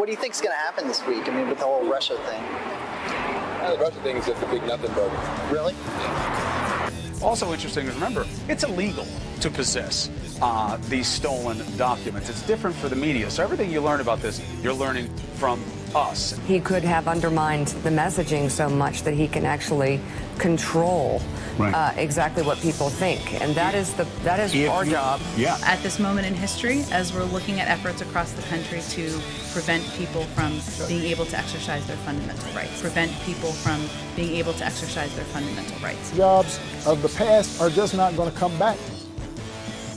What do you think is going to happen this week? I mean, with the whole Russia thing. The Russia thing is just a big nothing burger. Really? Also interesting is, remember, it's illegal to possess these stolen documents. It's different for the media. So everything you learn about this, you're learning from us. He could have undermined the messaging so much that he can actually control exactly what people think, and that is our job. Yeah. At this moment in history, as we're looking at efforts across the country to prevent people from being able to exercise their fundamental rights, Jobs of the past are just not going to come back.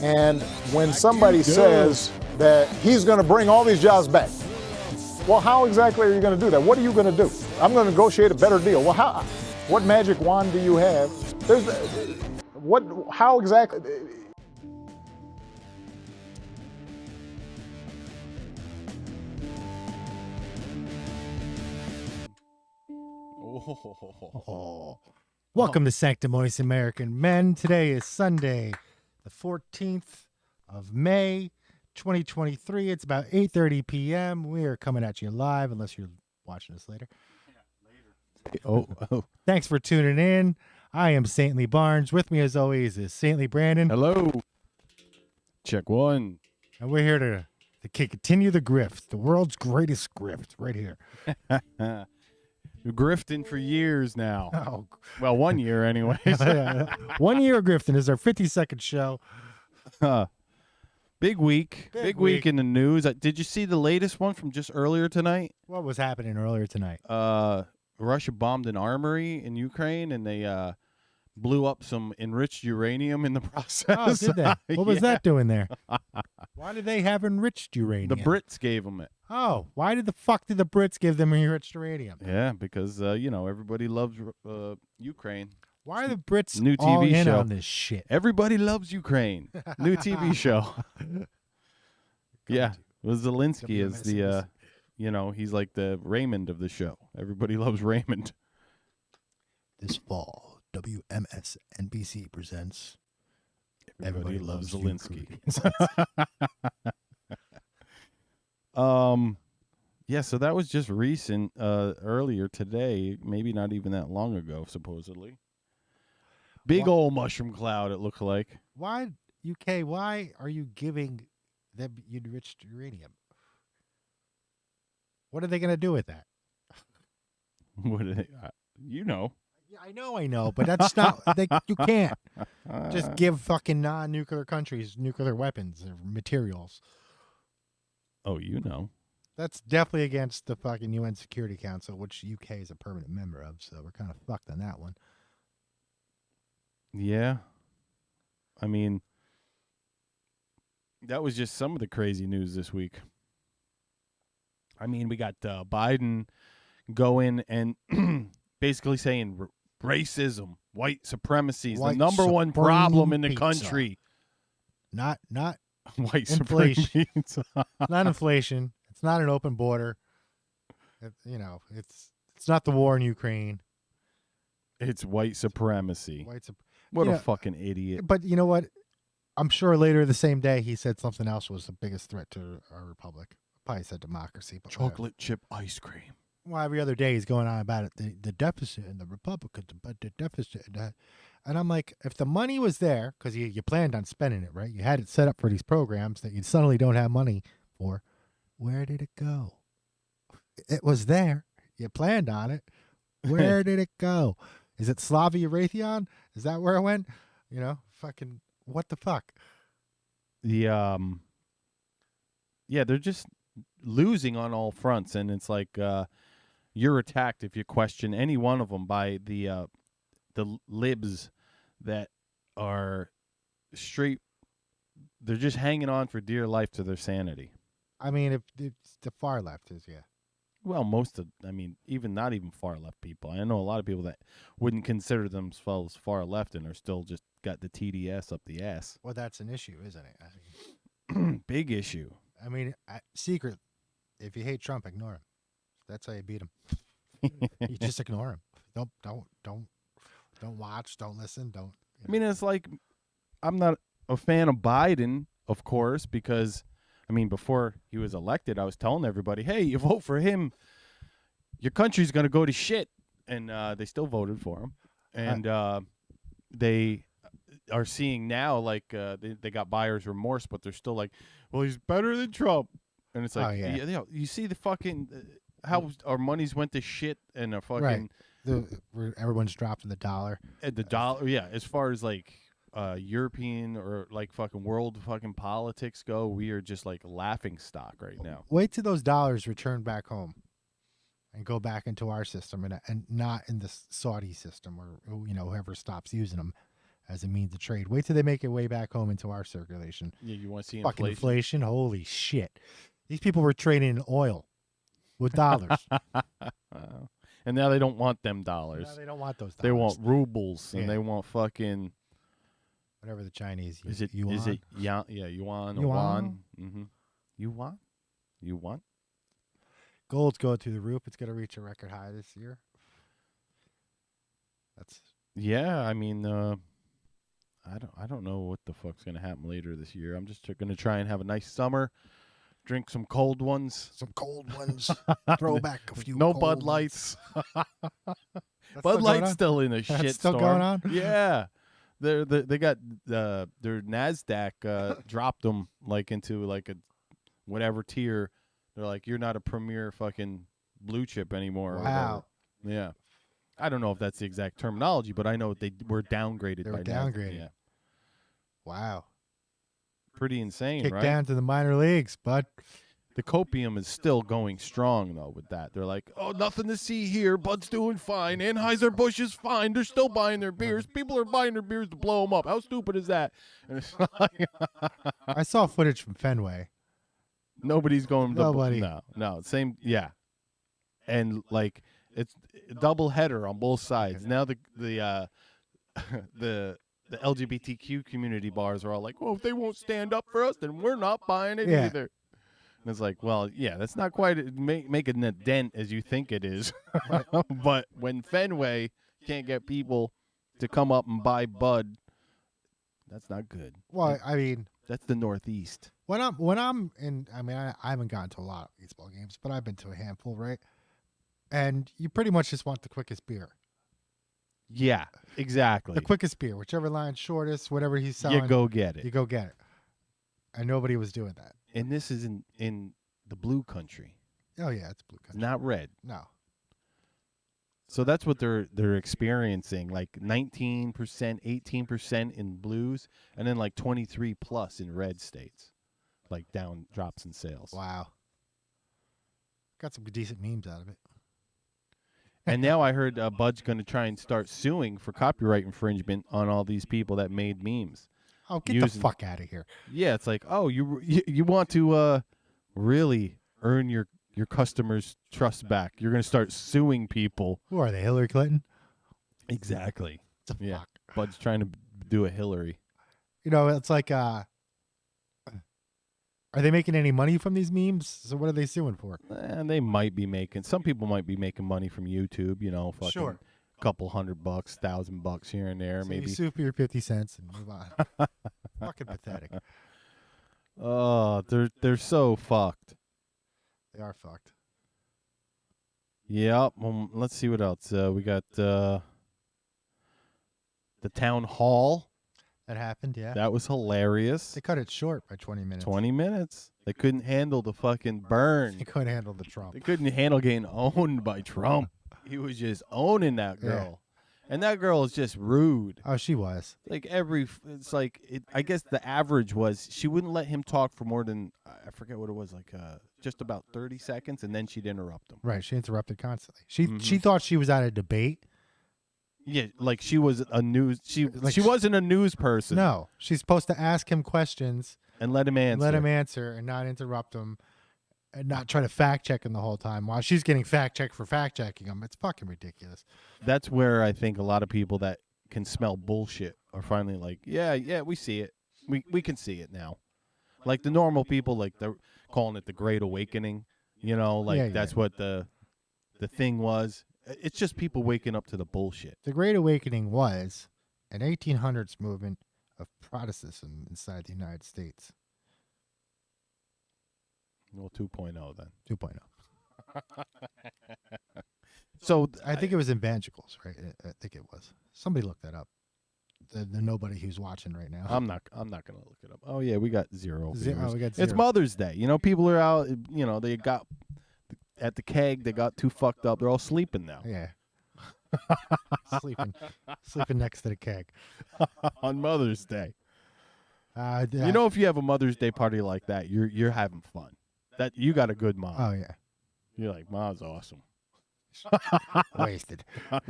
And when somebody says that he's going to bring all these jobs back, well, how exactly are you going to do that? What are you going to do? I'm going to negotiate a better deal. Well, how? What magic wand do you have? How exactly? Welcome to Sanctimonious American Men. Today is Sunday, the 14th of May, 2023. It's about 8:30 p.m. We are coming at you live, unless you're watching us later. Oh. Thanks for tuning in. I am Saintly Barnes. With me, as always, is Saintly Brandon. Hello. Check one. And we're here to continue the grift, the world's greatest grift, right here. You're grifting for years now. Oh. Well, 1 year anyways. 1 year of grifting. This is our 52nd show. Big week. Big week in the news. Did you see the latest one from just earlier tonight? What was happening earlier tonight? Russia bombed an armory in Ukraine, and they blew up some enriched uranium in the process. Oh, did they? What was that doing there? Why did they have enriched uranium? The Brits gave them it. Oh, why did the Brits give them enriched uranium? Yeah, because, everybody loves Ukraine. Why are the Brits new all TV in show on this shit? Everybody loves Ukraine. New TV show. Yeah, Zelensky is the, he's like the Raymond of the show. Everybody loves Raymond. This fall, WMSNBC presents Everybody loves Zelensky. Yeah, so that was just recent, earlier today, maybe not even that long ago, supposedly. Big old mushroom cloud, it looked like. Why, UK, why are you giving them enriched uranium? What are they going to do with that? What are they? Yeah, I know, but that's not, you can't just give fucking non-nuclear countries nuclear weapons or materials. Oh, That's definitely against the fucking UN Security Council, which UK is a permanent member of, so we're kind of fucked on that one. Yeah. I mean, that was just some of the crazy news this week. I mean, we got Biden going and basically saying racism, white supremacy is the number one problem in the country. Not white inflation. supremacy. Not inflation. It's not an open border. It's not the war in Ukraine. It's white supremacy. What a fucking idiot. But you know what? I'm sure later the same day he said something else was the biggest threat to our republic. Probably said democracy. But chocolate chip ice cream. Well, every other day he's going on about it. The deficit and the Republicans, but the deficit and that. And I'm like, if the money was there, because you planned on spending it, right? You had it set up for these programs that you suddenly don't have money for. Where did it go? It was there. You planned on it. Where did it go? Is it Slavia Raytheon? Is that where it went? Fucking what the fuck? Yeah, they're just losing on all fronts, and it's like you're attacked if you question any one of them by the libs that are straight. They're just hanging on for dear life to their sanity. I mean, if it's the far left is, yeah. Well, not even far left people. I know a lot of people that wouldn't consider themselves far left and are still just got the TDS up the ass. Well, that's an issue, isn't it? Big issue. I mean, secret. If you hate Trump, ignore him. That's how you beat him. You just ignore him. Don't watch. Don't listen. Don't. I mean, it's like I'm not a fan of Biden, of course, because I mean, before he was elected, I was telling everybody, hey, you vote for him, your country's going to go to shit. And they still voted for him. And they are seeing now, like, they got buyer's remorse, but they're still like, well, he's better than Trump. And it's like, you see the fucking, how our monies went to shit and a fucking. Right. Everyone's dropping the dollar. And the dollar, yeah, as far as like European or like fucking world fucking politics go, we are just like laughing stock right now. Wait till those dollars return back home and go back into our system and not in the Saudi system or, you know, whoever stops using them as a means of trade. Wait till they make it way back home into our circulation. Yeah, you want to see fucking inflation? Holy shit. These people were trading in oil with dollars. And now they don't want them dollars. No, they don't want those dollars. They want rubles and they want fucking whatever the Chinese use. Is yuan? it yuan? Yeah, yuan. Mm-hmm. Yuan. Gold's going through the roof. It's going to reach a record high this year. I mean, I don't know what the fuck's going to happen later this year. I'm just going to try and have a nice summer. Drink some cold ones. Throw back a few. No Bud Lights. Bud Light's still in a shit still storm. Going on? Yeah. They got their NASDAQ dropped them like into like a whatever tier. They're like, you're not a premier fucking blue chip anymore. Wow. Yeah. I don't know if that's the exact terminology, but I know they were downgraded. They were by downgraded. Yeah. Wow. Pretty insane, Kick right? down to the minor leagues, bud. The copium is still going strong, though, with that. They're like, oh, nothing to see here. Bud's doing fine. Anheuser-Busch is fine. They're still buying their beers. People are buying their beers to blow them up. How stupid is that? And it's like I saw footage from Fenway. Nobody's going to... Nobody. No. Same, yeah. And, like, it's a double header on both sides. Now the LGBTQ community bars are all like, well, if they won't stand up for us, then we're not buying it either. And it's like, well, yeah, that's not quite making a dent as you think it is. But when Fenway can't get people to come up and buy Bud, that's not good. Well, I mean, that's the Northeast. When I'm in, I mean, I haven't gotten to a lot of baseball games, but I've been to a handful, right? And you pretty much just want the quickest beer. Yeah, exactly. The quickest beer, whichever line's shortest, whatever he's selling. You go get it. You go get it. And nobody was doing that. And this is in the blue country. Oh yeah, it's blue country. Not red. No. So that's what they're experiencing, like 19%, 18% in blues, and then like 23 plus in red states, like drops in sales. Wow. Got some decent memes out of it. And now I heard Bud's going to try and start suing for copyright infringement on all these people that made memes. Oh, get the fuck out of here. Yeah, it's like, oh, you want to really earn your customers' trust back. You're going to start suing people. Who are they, Hillary Clinton? Exactly. Yeah. Fuck? Bud's trying to do a Hillary. You know, it's like, are they making any money from these memes? So what are they suing for? And they might be making, some people might be making money from YouTube, you know, fucking sure. Couple $100, $1,000 here and there, so maybe. You sue for your 50 cents and move on. Fucking pathetic. Oh, they're so fucked. They are fucked. Yep. Let's see what else. We got the town hall. That happened, yeah. That was hilarious. They cut it short by 20 minutes. 20 minutes. They couldn't handle the fucking burn. They couldn't handle the Trump. They couldn't handle getting owned by Trump. He was just owning that girl. Yeah. And that girl is just rude. Oh, she was. Like I guess the average was she wouldn't let him talk for more than, I forget what it was, like just about 30 seconds, and then she'd interrupt him. Right, she interrupted constantly. She thought she was at a debate. Yeah, like she was a news, she wasn't a news person. No, she's supposed to ask him questions. And let him answer. And not interrupt him. And not try to fact check him the whole time while she's getting fact checked for fact checking him. It's fucking ridiculous. That's where I think a lot of people that can smell bullshit are finally like, yeah, we see it. We can see it now. Like the normal people, like they're calling it the Great Awakening. You know, like that's what the thing was. It's just people waking up to the bullshit. The Great Awakening was an 1800s movement of Protestantism inside the United States. Well, 2.0 then. 2.0. So I think it was in Vangelicals, right? I think it was. Somebody look that up. The nobody who's watching right now. I'm not gonna look it up. Oh yeah, we got zero. Oh, we got It's 0. Mother's Day. You know, people are out. You know, they got at the keg. They got too fucked up. They're all sleeping now. Yeah. sleeping next to the keg on Mother's Day. Yeah. You know, if you have a Mother's Day party like that, you're having fun. That you got a good mom. Oh yeah. You're like, Mom's awesome. Wasted.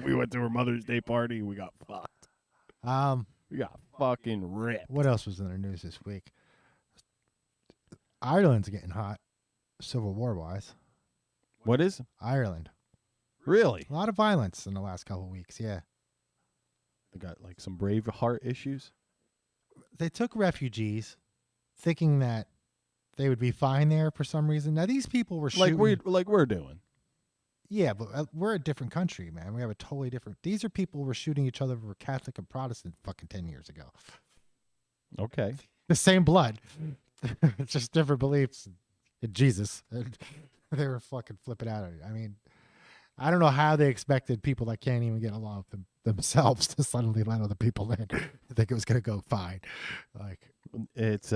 We went to her Mother's Day party. We got fucked. We got fucking ripped. What else was in the news this week? Ireland's getting hot, Civil War wise. What is Ireland? Really? A lot of violence in the last couple of weeks. Yeah. They got like some Braveheart issues. They took refugees, thinking that they would be fine there for some reason. Now these people were shooting. Like we're doing. Yeah, but we're a different country, man. We have a totally different. These are people who were shooting each other who were Catholic and Protestant fucking 10 years ago. Okay. The same blood. It's just different beliefs in Jesus. They were fucking flipping out at it. I mean, I don't know how they expected people that can't even get along with themselves to suddenly let other people in. I think it was going to go fine. Like it's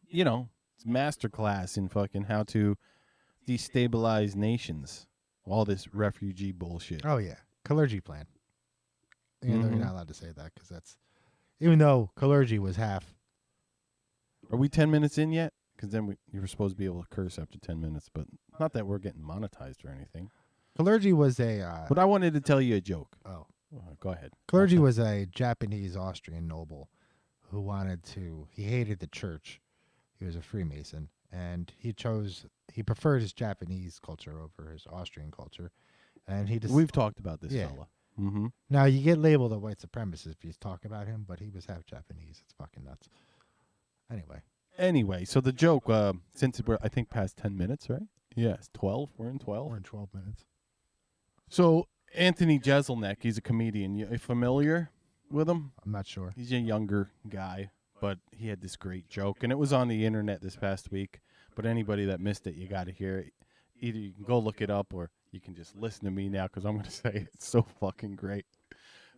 you know, it's masterclass in fucking how to destabilize nations. All this refugee bullshit. Oh yeah, clergy plan. Even though you're not allowed to say that because that's, even though clergy was half. Are we 10 minutes in yet? Because then you were supposed to be able to curse after 10 minutes, but not that we're getting monetized or anything. Clergy was a. But I wanted to tell you a joke. Oh, go ahead. Clergy was a Japanese Austrian noble who wanted to. He hated the church. He was a Freemason, and he preferred his Japanese culture over his Austrian culture, and he just. We've talked about this yeah. fella. Mm-hmm. Now you get labeled a white supremacist if you talk about him, but he was half Japanese. It's fucking nuts. Anyway, so the joke, since we're I think past 10 minutes, right? Yes, 12. We're in 12. We're in 12 minutes. So Anthony Jeselnik, he's a comedian. You familiar with him? I'm not sure. He's a younger guy, but he had this great joke, and it was on the internet this past week. But anybody that missed it, you got to hear it. Either you can go look it up, or you can just listen to me now because I'm going to say it. It's so fucking great.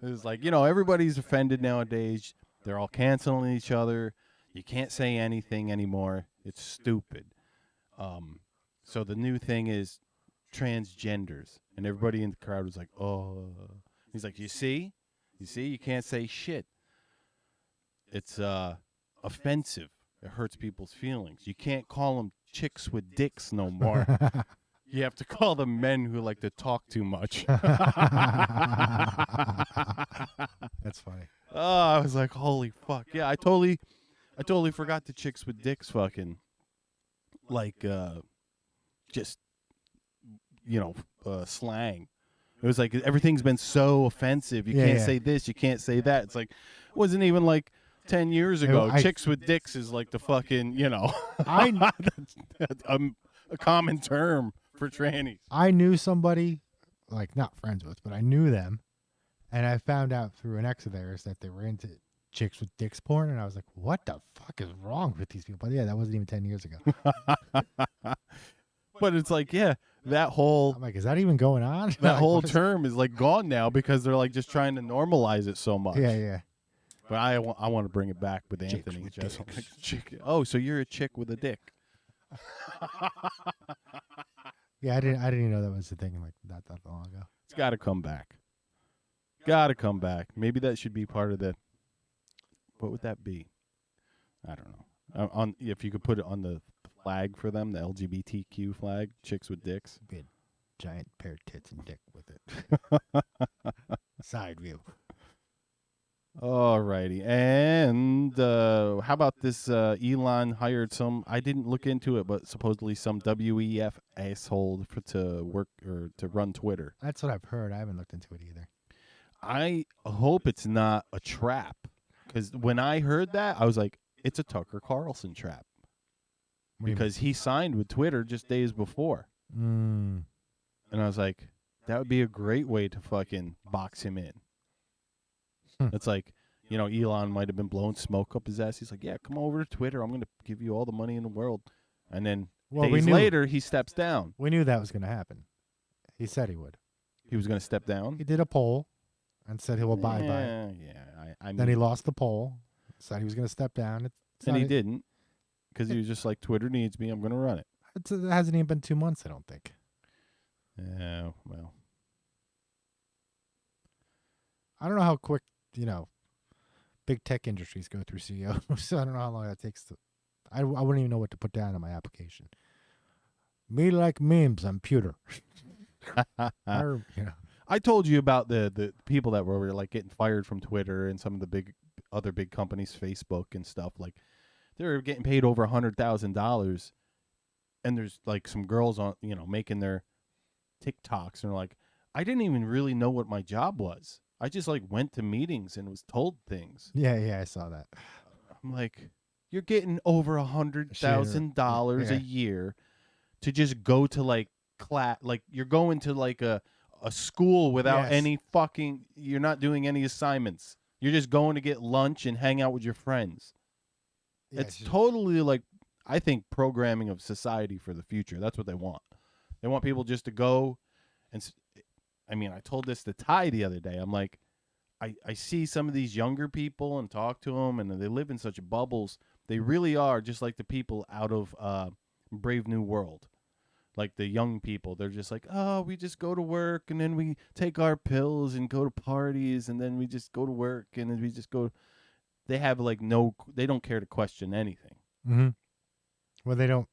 It's like, you know, everybody's offended nowadays. They're all canceling each other. You can't say anything anymore. It's stupid. So the new thing is transgenders. And everybody in the crowd was like, oh. He's like, you see? You can't say shit. It's offensive. It hurts people's feelings. You can't call them chicks with dicks no more. You have to call them men who like to talk too much. That's funny. Oh, I was like, holy fuck. Yeah, I totally forgot the chicks with dicks fucking, like, just, you know, slang. It was like everything's been so offensive. You can't say this, you can't say that. It's like, it wasn't even like 10 years ago. Chicks with dicks is like the fucking, you know, a common term for trannies. I knew somebody, like not friends with, but I knew them. And I found out through an ex of theirs that they were into chicks with dicks porn, and I was like, what the fuck is wrong with these people? But yeah, that wasn't even 10 years ago. But it's like, yeah, that whole... I'm like, is that even going on? That whole term is like gone now because they're like just trying to normalize it so much. Yeah. But I want to bring it back with Anthony. Oh, so you're a chick with a dick. Yeah, I didn't even know that was a thing like that long ago. It's got to come back. Maybe that should be part of the... What would that be? I don't know. On if you could put it on the flag for them, the LGBTQ flag, chicks with dicks. Be a giant pair of tits and dick with it. Side view. Alrighty. And how about this Elon hired some, I didn't look into it, but supposedly some WEF asshole to work or to run Twitter. That's what I've heard. I haven't looked into it either. I hope it's not a trap. Because when I heard that, I was like, it's a Tucker Carlson trap. Because he signed with Twitter just days before. And I was like, that would be a great way to fucking box him in. It's like, you know, Elon might have been blowing smoke up his ass. He's like, yeah, come over to Twitter. I'm going to give you all the money in the world. And then Well, days later, he steps down. We knew that was going to happen. He said he would. He was going to step down? He did a poll and said he'll abide by it. Yeah. I mean, Then he lost the poll, said he was going to step down. And he didn't, because he was just like, Twitter needs me, I'm going to run it. It hasn't even been 2 months, I don't think. Yeah, well. I don't know how quick, big tech industries go through CEOs. So I don't know how long that takes. I wouldn't even know what to put down on my application. Me like memes on Pewter. I told you about the people that were like getting fired from Twitter and some of the other big companies, Facebook and stuff. Like they were getting paid over $100,000, and there's like some girls on making their TikToks, and they're like, I didn't even really know what my job was. I just like went to meetings and was told things. Yeah, I saw that. I'm like, you're getting over $100,000 a year to just go to like class, like you're going to like a school without any fucking. You're not doing any assignments. You're just going to get lunch and hang out with your friends. Yeah, it's totally like, I think, programming of society for the future. That's what they want. They want people just to go and. I mean, I told this to Ty the other day. I'm like, I see some of these younger people and talk to them, and they live in such bubbles. They really are just like the people out of Brave New World. Like the young people. They're just like, oh, we just go to work, and then we take our pills and go to parties, and then we just go to work, and then we just go. They have like they don't care to question anything. Mm-hmm. Well, they don't.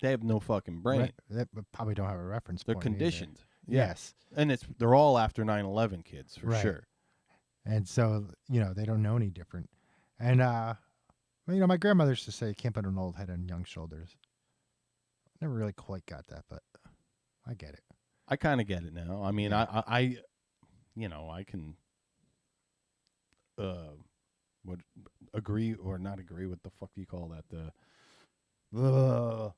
They have no fucking brain. They probably don't have a reference point. They're conditioned. Either. Yes. And they're all after 9/11 kids, for sure. And so, they don't know any different. And, my grandmother used to say, you can't put an old head on young shoulders. Never really quite got that, but I get it. I kind of get it now. I mean, I can would agree or not agree. What the fuck do you call that?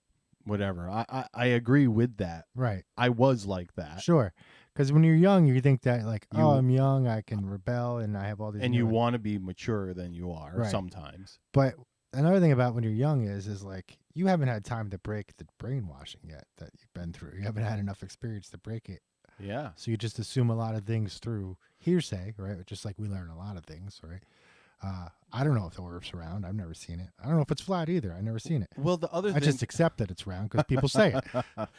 Whatever. I agree with that. Right. I was like that. Sure. Because when you're young, you think that like, I'm young, I can rebel, and I have all these. And you want to be maturer than you are sometimes. But another thing about when you're young is like you haven't had time to break the brainwashing yet that you've been through. You haven't had enough experience to break it. Yeah. So you just assume a lot of things through hearsay, right? Just like we learn a lot of things, right? I don't know if the Earth's round. I've never seen it. I don't know if it's flat either. I've never seen it. Well, the other thing... I just accept that it's round because people say it. Right?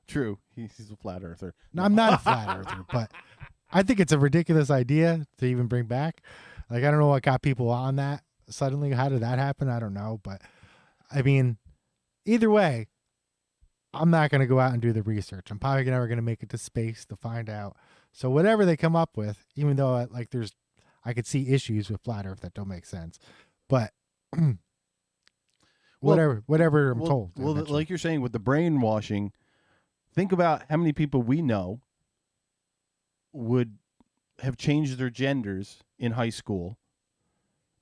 True. He's a flat earther. No, I'm not a flat earther, but I think it's a ridiculous idea to even bring back. Like, I don't know what got people on that suddenly. How did that happen? I don't know. But, I mean, either way, I'm not going to go out and do the research. I'm probably never going to make it to space to find out. So whatever they come up with, even though, like, I could see issues with flat Earth that don't make sense, but whatever I'm told. Well, like you're saying with the brainwashing, think about how many people we know would have changed their genders in high school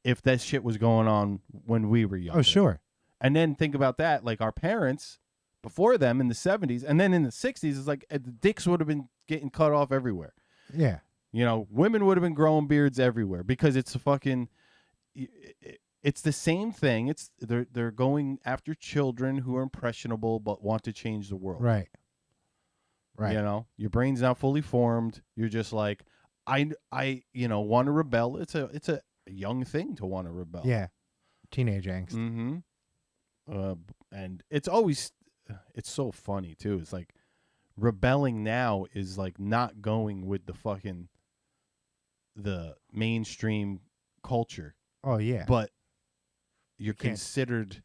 if that shit was going on when we were young. Oh, sure. And then think about that, like our parents before them in the 70s, and then in the 60s, it's like the dicks would have been getting cut off everywhere. Yeah. Women would have been growing beards everywhere because it's it's the same thing. They're going after children who are impressionable but want to change the world. Right. Your brain's not fully formed. You're just like, I want to rebel. It's a young thing to want to rebel. Yeah. Teenage angst. Mm-hmm. And it's so funny too. It's like rebelling now is like not going with the mainstream culture. Oh yeah. But you're considered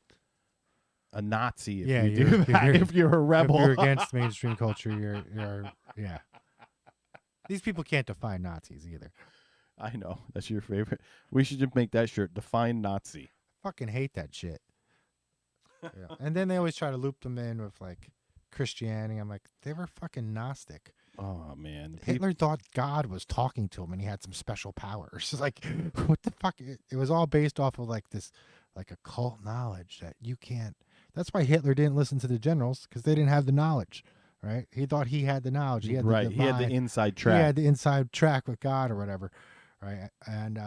a Nazi if you do that. If you're a rebel. If you're against mainstream culture, you're yeah. These people can't define Nazis either. I know. That's your favorite. We should just make that shirt. Define Nazi. Fucking hate that shit. Yeah. And then they always try to loop them in with like Christianity. I'm like, they were fucking Gnostic. Oh man, Hitler thought God was talking to him and he had some special powers. Like, what the fuck? It was all based off of like this, like occult knowledge that you can't. That's why Hitler didn't listen to the generals, because they didn't have the knowledge, right? He thought he had the knowledge. He had the divine, he had the inside track. He had the inside track with God or whatever, right? And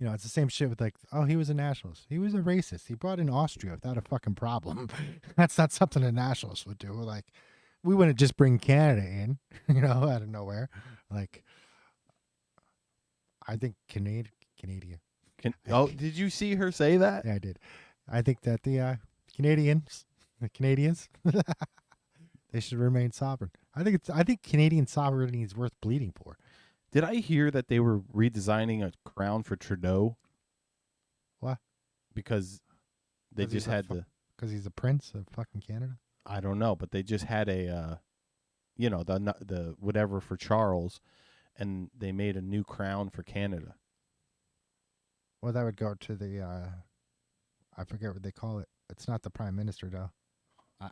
You know, it's the same shit with like, oh, he was a nationalist. He was a racist. He brought in Austria without a fucking problem. That's not something a nationalist would do. Like, we wouldn't just bring Canada in, you know, out of nowhere. Like, I think Canadian. Did you see her say that? Yeah, I did. I think that the Canadians, they should remain sovereign. I think Canadian sovereignty is worth bleeding for. Did I hear that they were redesigning a crown for Trudeau? What? Because they just had because he's a prince of fucking Canada. I don't know, but they just had a, the whatever for Charles, and they made a new crown for Canada. Well, that would go to the, I forget what they call it. It's not the prime minister, though.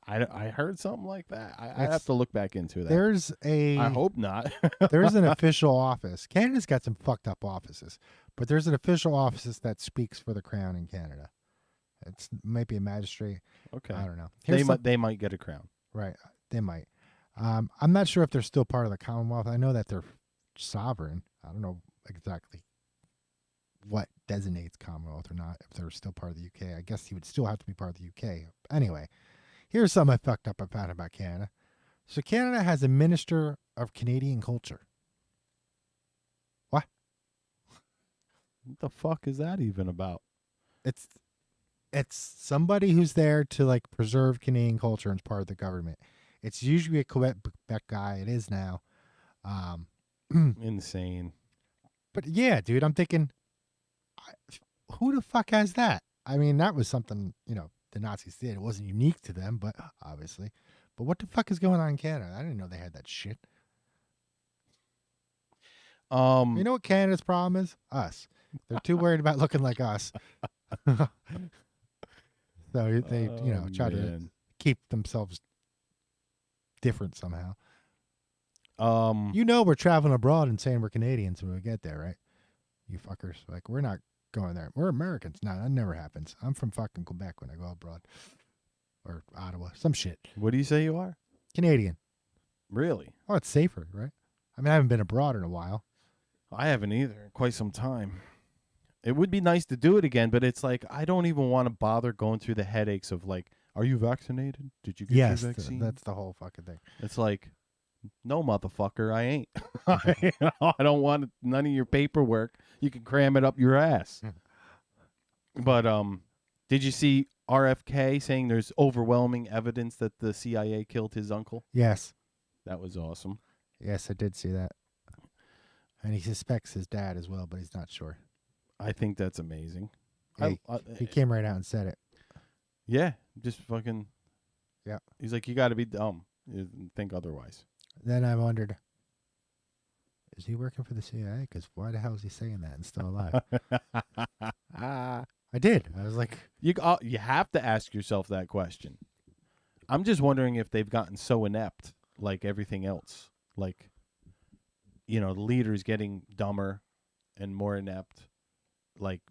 I heard something like that. I have to look back into that. I hope not. There's an official office. Canada's got some fucked up offices, but there's an official office that speaks for the crown in Canada. It might be a magistrate. Okay. I don't know. They might get a crown. Right. They might. I'm not sure if they're still part of the Commonwealth. I know that they're sovereign. I don't know exactly what designates Commonwealth or not, if they're still part of the UK. I guess he would still have to be part of the UK. Anyway, here's something I fucked up I found about Canada. So Canada has a Minister of Canadian Culture. What? What the fuck is that even about? It's somebody who's there to like preserve Canadian culture and is part of the government. It's usually a Quebec guy. It is now. Insane. But yeah, dude, I'm thinking, who the fuck has that? I mean, that was something, the Nazis did. It wasn't unique to them, but obviously. But what the fuck is going on in Canada? I didn't know they had that shit. You know what Canada's problem is? Us. They're too worried about looking like us. So they, try to keep themselves different somehow. We're traveling abroad and saying we're Canadians when we get there, right? You fuckers. Like, we're not going there. We're Americans. No, that never happens. I'm from fucking Quebec when I go abroad. Or Ottawa. Some shit. What do you say you are? Canadian. Really? Oh, it's safer, right? I mean, I haven't been abroad in a while. I haven't either in quite some time. It would be nice to do it again, but it's like, I don't even want to bother going through the headaches of like, are you vaccinated? Did you get your vaccine? That's the whole fucking thing. It's like, no, motherfucker, I ain't. I don't want none of your paperwork. You can cram it up your ass. But did you see RFK saying there's overwhelming evidence that the CIA killed his uncle? Yes. That was awesome. Yes, I did see that. And he suspects his dad as well, but he's not sure. I think that's amazing. He came right out and said it. Yeah, just fucking. Yeah. He's like, you got to be dumb. You think otherwise. Then I wondered, is he working for the CIA? Because why the hell is he saying that and still alive? I did. I was like, you have to ask yourself that question. I'm just wondering if they've gotten so inept, like everything else. Like, the leaders getting dumber and more inept, like,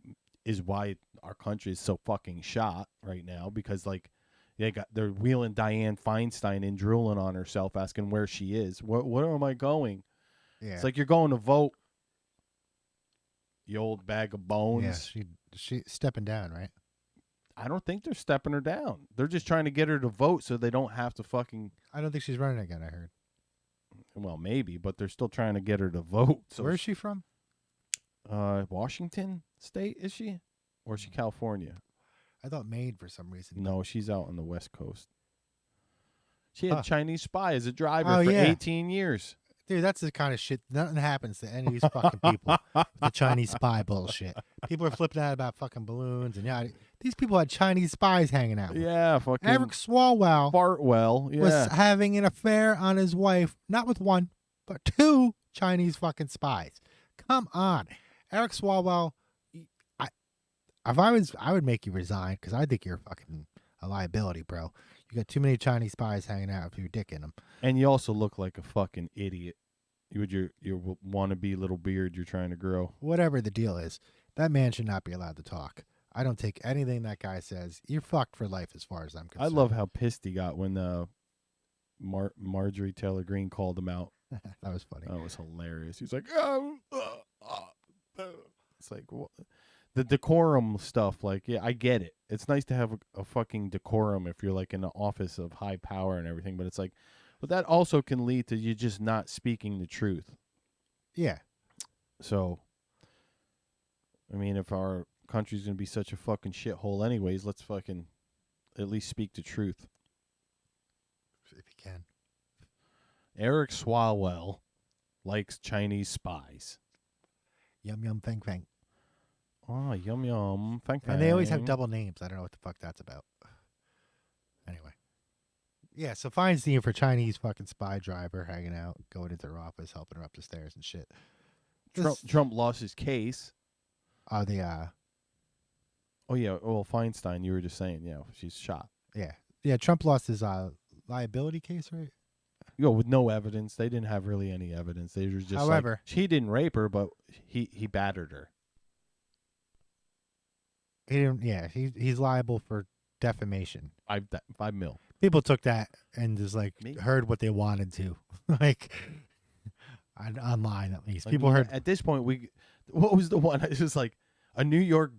is why our country is so fucking shot right now. Because, like, they're wheeling Dianne Feinstein in, drooling on herself, asking where she is. Where am I going? yeah. It's like you're going to vote, you old bag of bones. Yeah, she stepping down, right? I don't think they're stepping her down. They're just trying to get her to vote so they don't have to fucking. I don't think she's running again, I heard. Well, maybe, but they're still trying to get her to vote. So where is she from? Washington State, is she? Or is she California? I thought Maine for some reason. No, she's out on the West Coast. She had Chinese spy as a driver for yeah. 18 years. Dude, that's the kind of shit. Nothing happens to any of these fucking people with the Chinese spy bullshit. People are flipping out about fucking balloons and these people had Chinese spies hanging out. Yeah, fucking Eric Swalwell Fartwell was having an affair on his wife, not with one, but two Chinese fucking spies. Come on, Eric Swalwell. I would make you resign because I think you're fucking a liability, bro. You got too many Chinese spies hanging out with your dick in them. And you also look like a fucking idiot. With your wannabe little beard you're trying to grow. Whatever the deal is, that man should not be allowed to talk. I don't take anything that guy says. You're fucked for life as far as I'm concerned. I love how pissed he got when Marjorie Taylor Greene called him out. That was funny. That was hilarious. He's like, it's like, what? the decorum stuff, like, yeah, I get it. It's nice to have a fucking decorum if you're like in an office of high power and everything, but it's like, but that also can lead to you just not speaking the truth. Yeah. So, I mean, if our country's gonna be such a fucking shithole anyways, let's fucking at least speak the truth. If you can. Eric Swalwell likes Chinese spies. Yum yum fang fang. Oh, yum yum. Fang fang. And they always have double names. I don't know what the fuck that's about. Anyway. Yeah, so Feinstein for Chinese fucking spy driver hanging out, going into her office, helping her up the stairs and shit. Trump lost his case. Oh yeah, well, Feinstein, you were just saying, yeah, she's shot. Yeah, Trump lost his liability case, right? With no evidence. They didn't have really any evidence. They were just However, like, he didn't rape her, but he battered her. he didn't. Yeah, he's liable for defamation. 5 mil. People took that and just like Me? heard what they wanted to, like online at least. Like, People heard. At this point, what was the one? It's just like a New York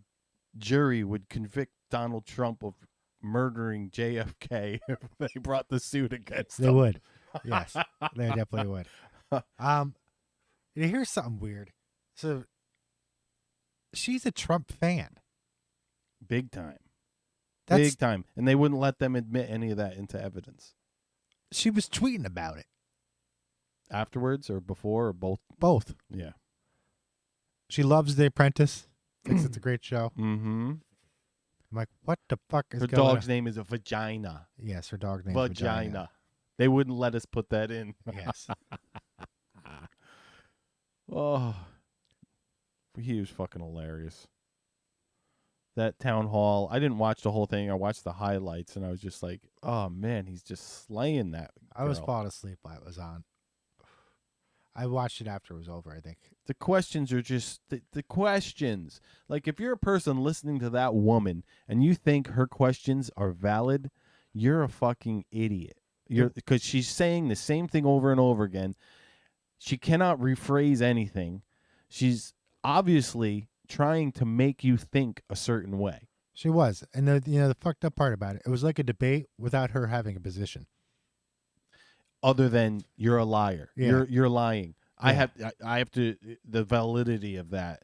jury would convict Donald Trump of murdering JFK if they brought the suit against him. They would. Yes, they definitely would. Here's something weird. So she's a Trump fan. Big time. That's, Big time. And they wouldn't let them admit any of that into evidence. She was tweeting about it. Afterwards or before or both? Both. Yeah. She loves The Apprentice. Thinks it's a great show. Mm-hmm. I'm like, what the fuck is Her going on? dog's name is a vagina. Yes, her dog's name is Vagina. They wouldn't let us put that in. Yes. Oh. He was fucking hilarious. That town hall, I didn't watch the whole thing. I watched the highlights, and I was just like, oh, man, he's just slaying that girl. I was falling asleep while it was on. I watched it after it was over, I think. The questions are just the questions. Like, if you're a person listening to that woman and you think her questions are valid, you're a fucking idiot. Because she's saying the same thing over and over again. She cannot rephrase anything. She's obviously trying to make you think a certain way. She was. And the fucked up part about it, it was like a debate without her having a position. Other than you're a liar. Yeah. You're lying. Yeah. I have to the validity of that.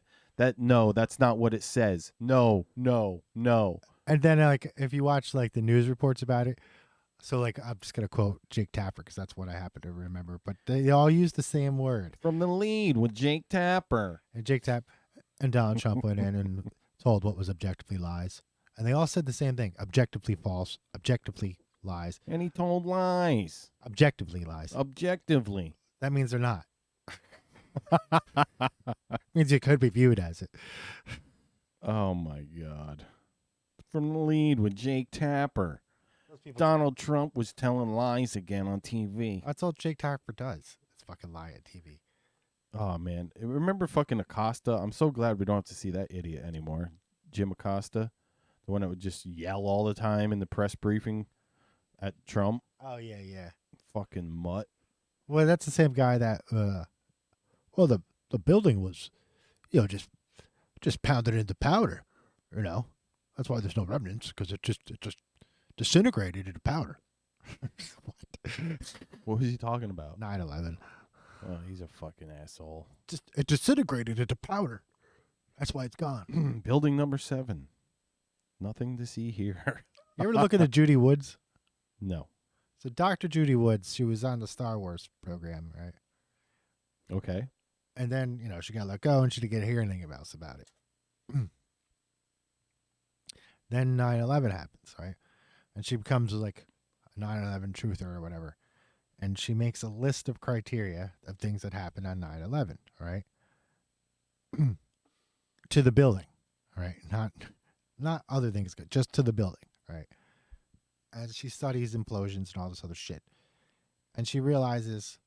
No, that's not what it says. No. And then like if you watch like the news reports about it, so like I'm just gonna quote Jake Tapper because that's what I happen to remember. But they all use the same word. From the lead with Jake Tapper. And Jake Tapper and Donald Trump went in and told what was objectively lies. And they all said the same thing. Objectively false. Objectively lies. And he told lies. Objectively lies. Objectively. That means they're not. Means it could be viewed as it. Oh my God. From the lead with Jake Tapper. Donald Trump was telling lies again on TV. That's all Jake Tapper does. It's fucking lie on TV. Oh man. Remember fucking Acosta? I'm so glad we don't have to see that idiot anymore. Jim Acosta. The one that would just yell all the time in the press briefing at Trump. Oh yeah. Fucking mutt. Well, that's the same guy that the building was, just pounded into powder, That's why there's no remnants, because it just disintegrated into powder. What was he talking about? 9/11. Oh, he's a fucking asshole. It disintegrated into powder. That's why it's gone. Building number 7. Nothing to see here. You ever look at the Judy Woods? No. So Dr. Judy Woods, she was on the Star Wars program, right? Okay. And then, she got let go and she didn't hear anything else about it. Then 9/11 happens, right? And she becomes like a 9/11 truther or whatever. And she makes a list of criteria of things that happened on 9/11, right? To the building, right? Not other things, just to the building, right? And she studies implosions and all this other shit. And she realizes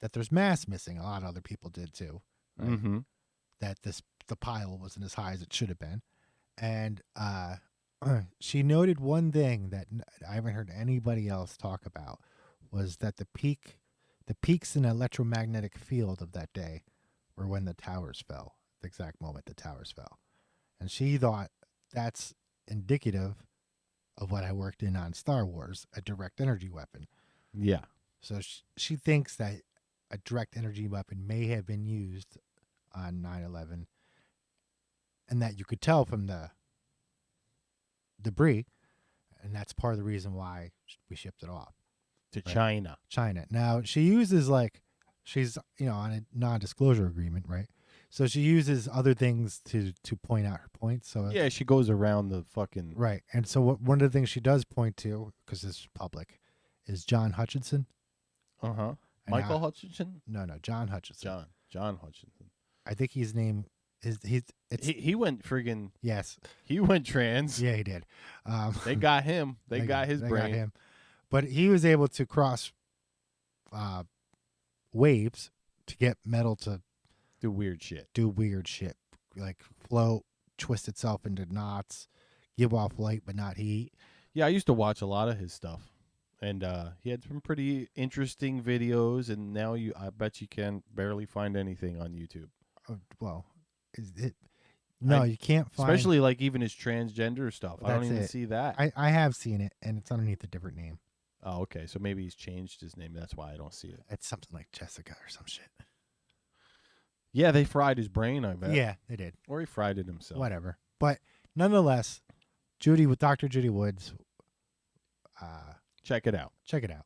that there's mass missing. A lot of other people did too. Right? Mm-hmm. That the pile wasn't as high as it should have been. And she noted one thing that I haven't heard anybody else talk about, was that the peaks in electromagnetic field of that day were when the towers fell, the exact moment the towers fell. And she thought that's indicative of what I worked in on Star Wars, a direct energy weapon. Yeah. So she thinks that a direct energy weapon may have been used on 9/11, and that you could tell from the debris, and that's part of the reason why we shipped it off To China. China. Now she uses she's on a non-disclosure agreement, right? So she uses other things to point out her points. So Yeah, she goes around the fucking... right. And so one of the things she does point to, because this is public, is John Hutchinson. Uh-huh. And Michael Hutchinson? No, John Hutchinson. John Hutchinson. I think his name is He went friggin'... yes. He went trans. Yeah, he did. They got him. They got his brain. Got him. But he was able to cross waves to get metal to Do weird shit. like float, twist itself into knots, give off light but not heat. Yeah, I used to watch a lot of his stuff. And he had some pretty interesting videos, and now I bet you can barely find anything on YouTube. Well, is it? No, you can't find. Especially like even his transgender stuff. I don't That's even it. see that. I have seen it, and it's underneath a different name. Oh, okay. So maybe he's changed his name. That's why I don't see it. It's something like Jessica or some shit. Yeah, they fried his brain, I bet. Yeah, they did. Or he fried it himself. Whatever. But nonetheless, Dr. Judy Woods. Check it out. Check it out.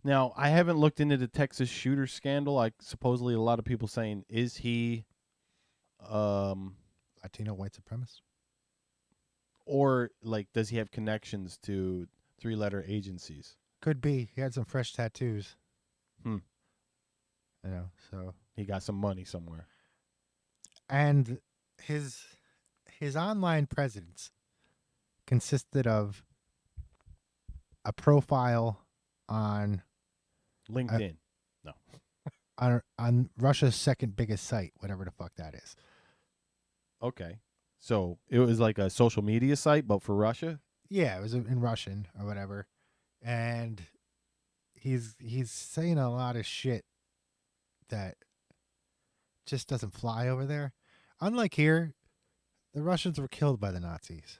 Now, I haven't looked into the Texas shooter scandal. Like supposedly a lot of people saying, is he Latino white supremacist? Or like does he have connections to 3-letter agencies? Could be. He had some fresh tattoos. Hmm. So He got some money somewhere. and his online presence consisted of a profile on LinkedIn. No. on Russia's second biggest site, whatever the fuck that is. Okay. So it was like a social media site, but for Russia? Yeah, it was in Russian or whatever. And he's saying a lot of shit that just doesn't fly over there. Unlike here, the Russians were killed by the Nazis.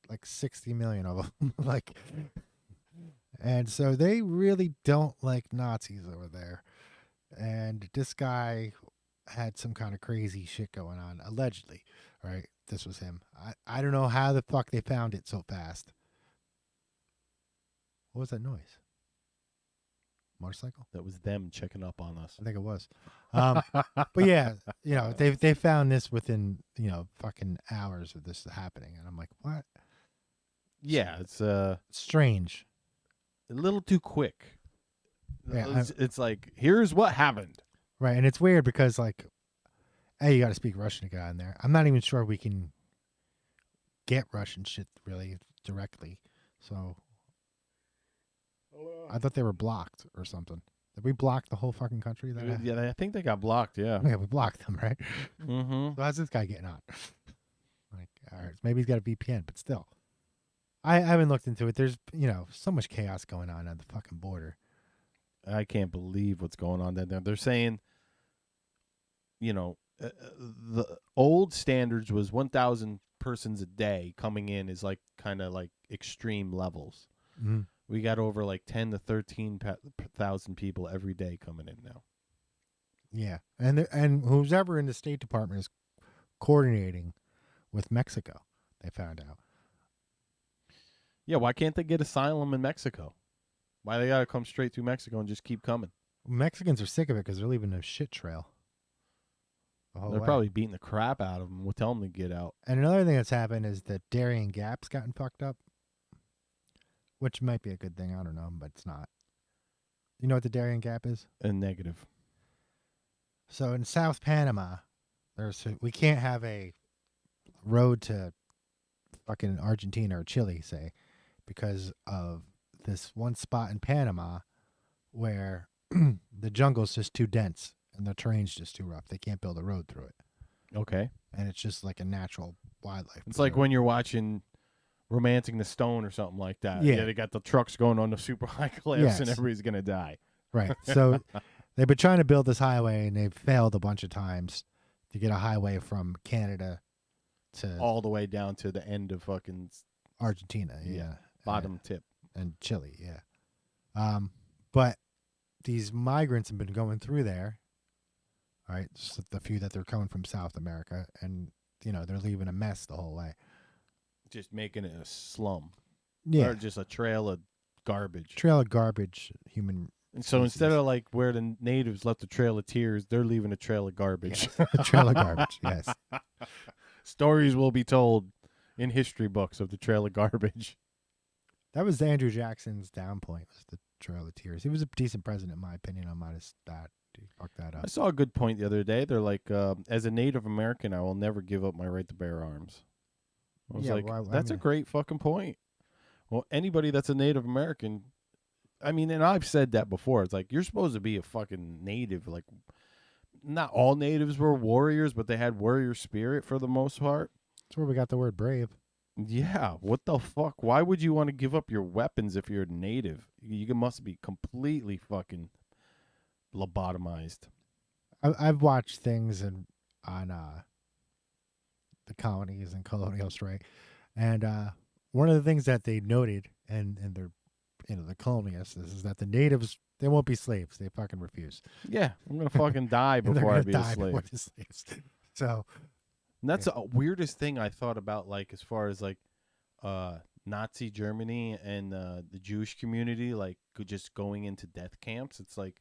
Like 60 million of them. And so they really don't like Nazis over there. And this guy had some kind of crazy shit going on, allegedly, right? This was him. I don't know how the fuck they found it so fast. What was that noise? Motorcycle? That was them checking up on us. I think it was. But yeah, they found this within, fucking hours of this happening. And I'm like, what? Yeah, it's Strange. a little too quick. Yeah, It's like, here's what happened. Right. And it's weird because, like, hey, you got to speak Russian to get on there. I'm not even sure we can get Russian shit really directly. So I thought they were blocked or something. Did we block the whole fucking country? Yeah, I think they got blocked, yeah. Yeah, we blocked them, right? Mm-hmm. So how's this guy getting on? Like, all right, maybe he's got a VPN, but still. I haven't looked into it. There's, so much chaos going on the fucking border. I can't believe what's going on there. They're saying, the old standards was 1,000 persons a day coming in is like kind of like extreme levels. Mm-hmm. We got over like 10 to 13,000 people every day coming in now. Yeah, and who's ever in the State Department is coordinating with Mexico. They found out. Yeah, why can't they get asylum in Mexico? Why they gotta come straight through Mexico and just keep coming? Mexicans are sick of it because they're leaving a shit trail. They're probably beating the crap out of them. We'll tell them to get out. And another thing that's happened is that Darien Gap's gotten fucked up, which might be a good thing. I don't know, but it's not. You know what the Darien Gap is? A negative. So in South Panama, we can't have a road to fucking Argentina or Chile, say, because of this one spot in Panama where the jungle's just too dense and the terrain's just too rough. They can't build a road through it. Okay. And it's just like a natural wildlife. It's like when you're watching Romancing the Stone or something like that. Yeah. They got the trucks going on the super high cliffs Yes. and everybody's going to die. Right. So they've been trying to build this highway and they've failed a bunch of times to get a highway from Canada to all the way down to the end of fucking Argentina. Yeah. bottom tip. And Chile. Yeah. But these migrants have been going through there. All right. So the few that they're coming from South America, and they're leaving a mess the whole way. Just making it a slum. Yeah. Or just a trail of garbage. Trail of garbage, human. And so species. instead of like where the natives left a trail of tears, they're leaving a trail of garbage. Yeah. A trail of garbage. Yes. Stories will be told in history books of the trail of garbage. That was Andrew Jackson's down point, was the Trail of Tears. He was a decent president, in my opinion. I might have fucked that up. I saw a good point the other day. They're like, as a Native American, I will never give up my right to bear arms. I was like, that's a great fucking point. Well, anybody that's a Native American, I mean, and I've said that before. It's like, you're supposed to be a fucking native. Like, not all natives were warriors, but they had warrior spirit for the most part. That's where we got the word brave. Yeah, what the fuck? Why would you want to give up your weapons if you're a native? You must be completely fucking lobotomized. I've watched things on the colonies and colonials, right? And one of the things that they noted and their the colonists is that the natives, they won't be slaves. They fucking refuse. Yeah, I'm gonna fucking die before I be a slave. So and that's the weirdest thing I thought about, like, as far as like Nazi Germany and the Jewish community, like, just going into death camps. It's like,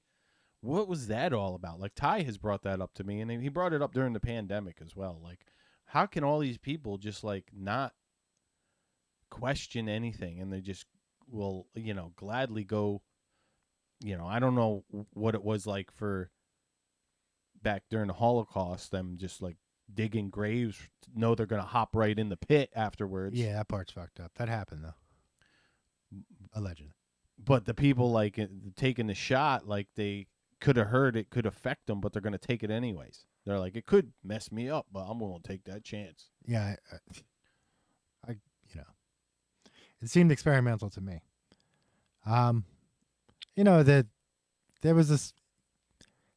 what was that all about? Like, Ty has brought that up to me, and he brought it up during the pandemic as well. Like, how can all these people just like not question anything, and they just will, gladly go. I don't know what it was like for back during the Holocaust, them just like digging graves, know they're gonna hop right in the pit afterwards. Yeah, that part's fucked up. That happened though, allegedly. But the people like taking the shot, like, they could have heard it could affect them, but they're gonna take it anyways. They're like, it could mess me up, but I'm gonna take that chance. Yeah, I it seemed experimental to me. That there was this.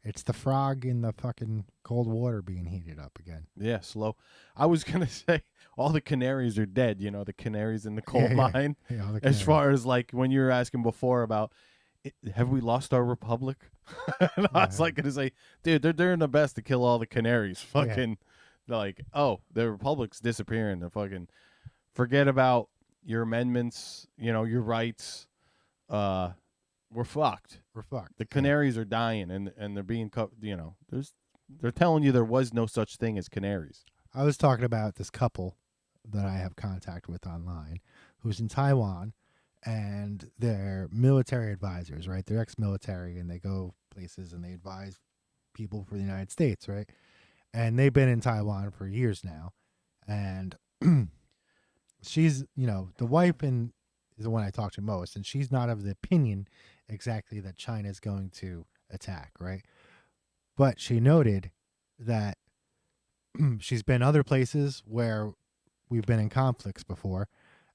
It's the frog in the fucking cold water being heated up again. Yeah, slow. I was going to say all the canaries are dead, the canaries in the coal mine. Yeah, as far as like when you were asking before about, have we lost our republic? And I was like going to say, dude, they're doing their best to kill all the canaries. Fucking like, oh, the republic's disappearing. They're fucking forget about your amendments, your rights. We're fucked. We're fucked. The canaries are dying, and they're being cut. They're telling you there was no such thing as canaries. I was talking about this couple that I have contact with online, who's in Taiwan, and they're military advisors, right? They're ex-military, and they go places and they advise people for the United States, right? And they've been in Taiwan for years now, and she's, the wife is the one I talk to most, and she's not of the opinion exactly that China is going to attack, right? But she noted that she's been other places where we've been in conflicts before,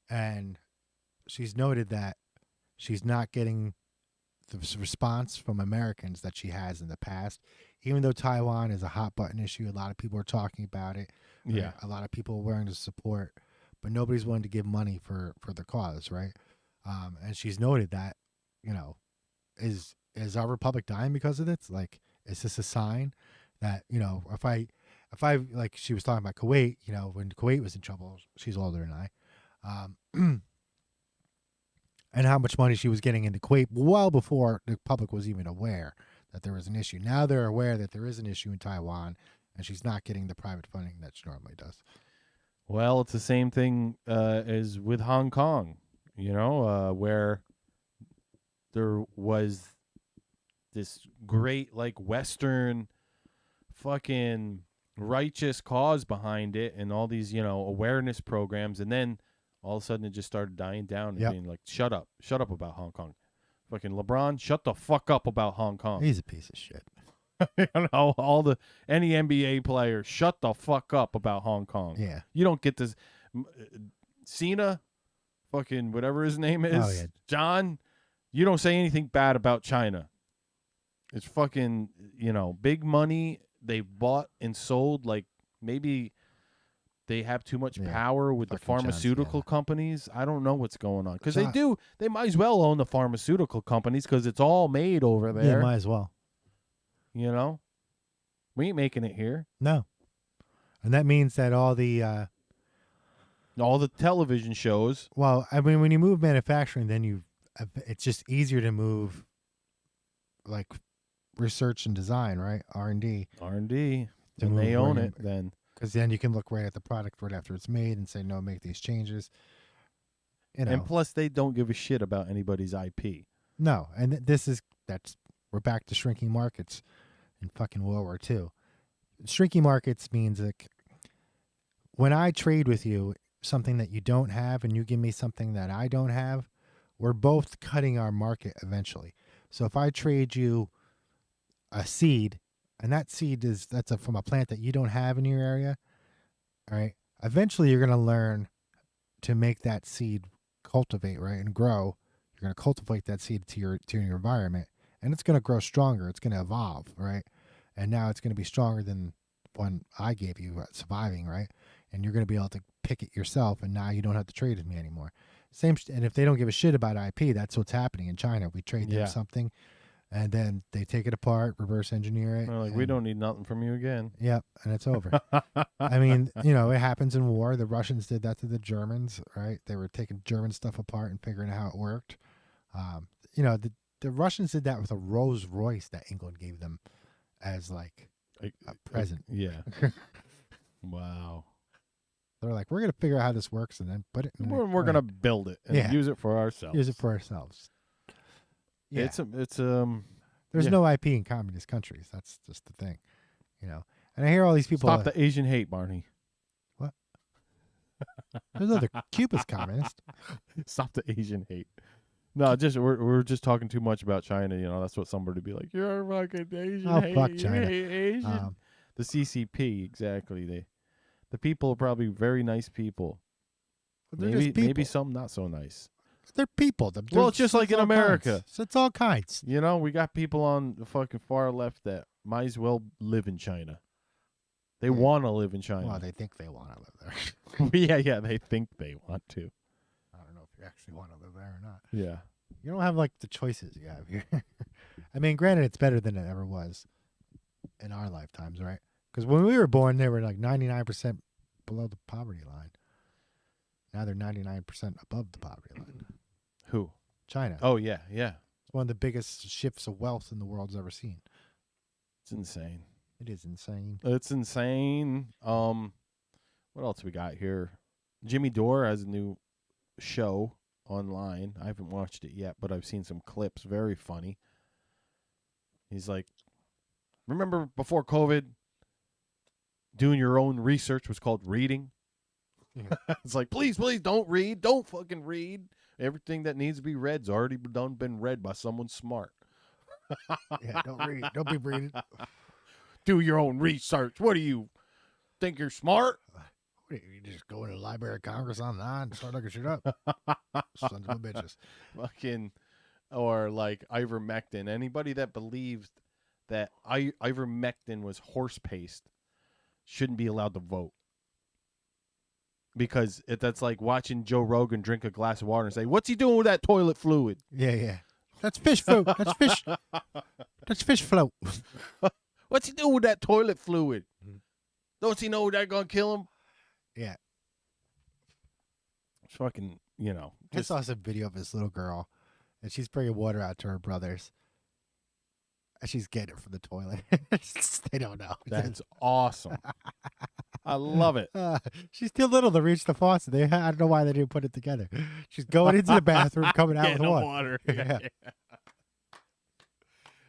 and she's noted that she's not getting the response from Americans that she has in the past. Even though Taiwan is a hot button issue, a lot of people are talking about it. Yeah, a lot of people are willing to support, but nobody's willing to give money for the cause, right? And she's noted that, is our republic dying because of this? Like, is this a sign that, if I like, she was talking about Kuwait, when Kuwait was in trouble, she's older than I, and how much money she was getting into Kuwait well before the public was even aware that there was an issue. Now they're aware that there is an issue in Taiwan, and she's not getting the private funding that she normally does. Well, it's the same thing as with Hong Kong, where there was this great, like, Western fucking righteous cause behind it and all these, awareness programs. And then all of a sudden it just started dying down and being like, shut up about Hong Kong. Fucking LeBron, shut the fuck up about Hong Kong. He's a piece of shit. Any NBA player, shut the fuck up about Hong Kong. Yeah. You don't get this. Cena, fucking whatever his name is, oh, yeah. John, you don't say anything bad about China. It's fucking, big money. They bought and sold like maybe they have too much Yeah, power with the fucking Johnson, pharmaceutical yeah. companies. I don't know what's going on because So- they might as well own the pharmaceutical companies because it's all made over Yeah, there. might as well. You know, we ain't making it here. No. And that means that all the All the television shows. well, I mean, when you move manufacturing, then it's just easier to move like research and design, right? R&D. R&D. To When they move own right it, then Because then you can look right at the product right after it's made and say, no, make these changes. You know, and plus they don't give a shit about anybody's IP. no. And we're back to shrinking markets in fucking World War II. Shrinking markets means like when I trade with you something that you don't have and you give me something that I don't have, we're both cutting our market eventually. So if I trade you a seed, and that seed from a plant that you don't have in your area, all right, eventually you're going to learn to make that seed cultivate, right, and grow. You're going to cultivate that seed to your environment, and it's going to grow stronger. It's going to evolve, right? And now it's going to be stronger than one I gave you surviving, right? And you're going to be able to pick it yourself, and now you don't have to trade with me anymore. And if they don't give a shit about IP, that's what's happening in China. We trade them something, and then they take it apart, reverse engineer it. They're like, we don't need nothing from you again. Yep, and it's over. I mean, it happens in war. The Russians did that to the Germans, right? They were taking German stuff apart and figuring out how it worked. The Russians did that with a Rolls Royce that England gave them as like a present. Yeah. Wow. They're like, we're going to figure out how this works and then put it in We're going to build it and use it for ourselves. Use it for ourselves. Yeah. There's no IP in communist countries. That's just the thing, And I hear all these people. Stop the Asian hate, Barney. What? There's other Cuba's communist. Stop the Asian hate. No, we're just talking too much about China. That's what somebody would be like. You're a fucking Asian. Oh, hate. fuck You China. hate Asian. The CCP, exactly. The people are probably very nice people. They're just people. Maybe some not so nice. They're people. Well, it's just like in America. It's all kinds. We got people on the fucking far left that might as well live in China. They want to live in China. Well, they think they want to live there. yeah, they think they want to. I don't know if you actually want to live there or not. Yeah. You don't have like the choices you have here. I mean, granted, it's better than it ever was in our lifetimes, right? Because when we were born, they were like 99% below the poverty line. Now they're 99% above the poverty line. Who? China. Oh, yeah. It's one of the biggest shifts of wealth in the world's ever seen. It's insane. It is insane. It's insane. What else we got here? Jimmy Dore has a new show online. I haven't watched it yet, but I've seen some clips. Very funny. He's like, remember before COVID, doing your own research was called reading? It's like, please, don't read. Don't fucking read. Everything that needs to be read's already been read by someone smart. Yeah, don't read. Don't be reading. Do your own research. What do you think you're smart? What, you just go into the Library of Congress online and start looking shit up. Sons of a bitches. Fucking, or like ivermectin. Anybody that believes that ivermectin was horse paste shouldn't be allowed to vote. Because that's like watching Joe Rogan drink a glass of water and say, "What's he doing with that toilet fluid?" Yeah. That's fish float. That's fish. That's fish float. What's he doing with that toilet fluid? Don't he know that's gonna kill him? Yeah. It's fucking, I saw some video of this little girl, and she's bringing water out to her brothers. And she's getting it from the toilet. They don't know. That's awesome. I love it. She's too little to reach the faucet. I don't know why they didn't put it together. She's going into the bathroom, coming out with water. Yeah.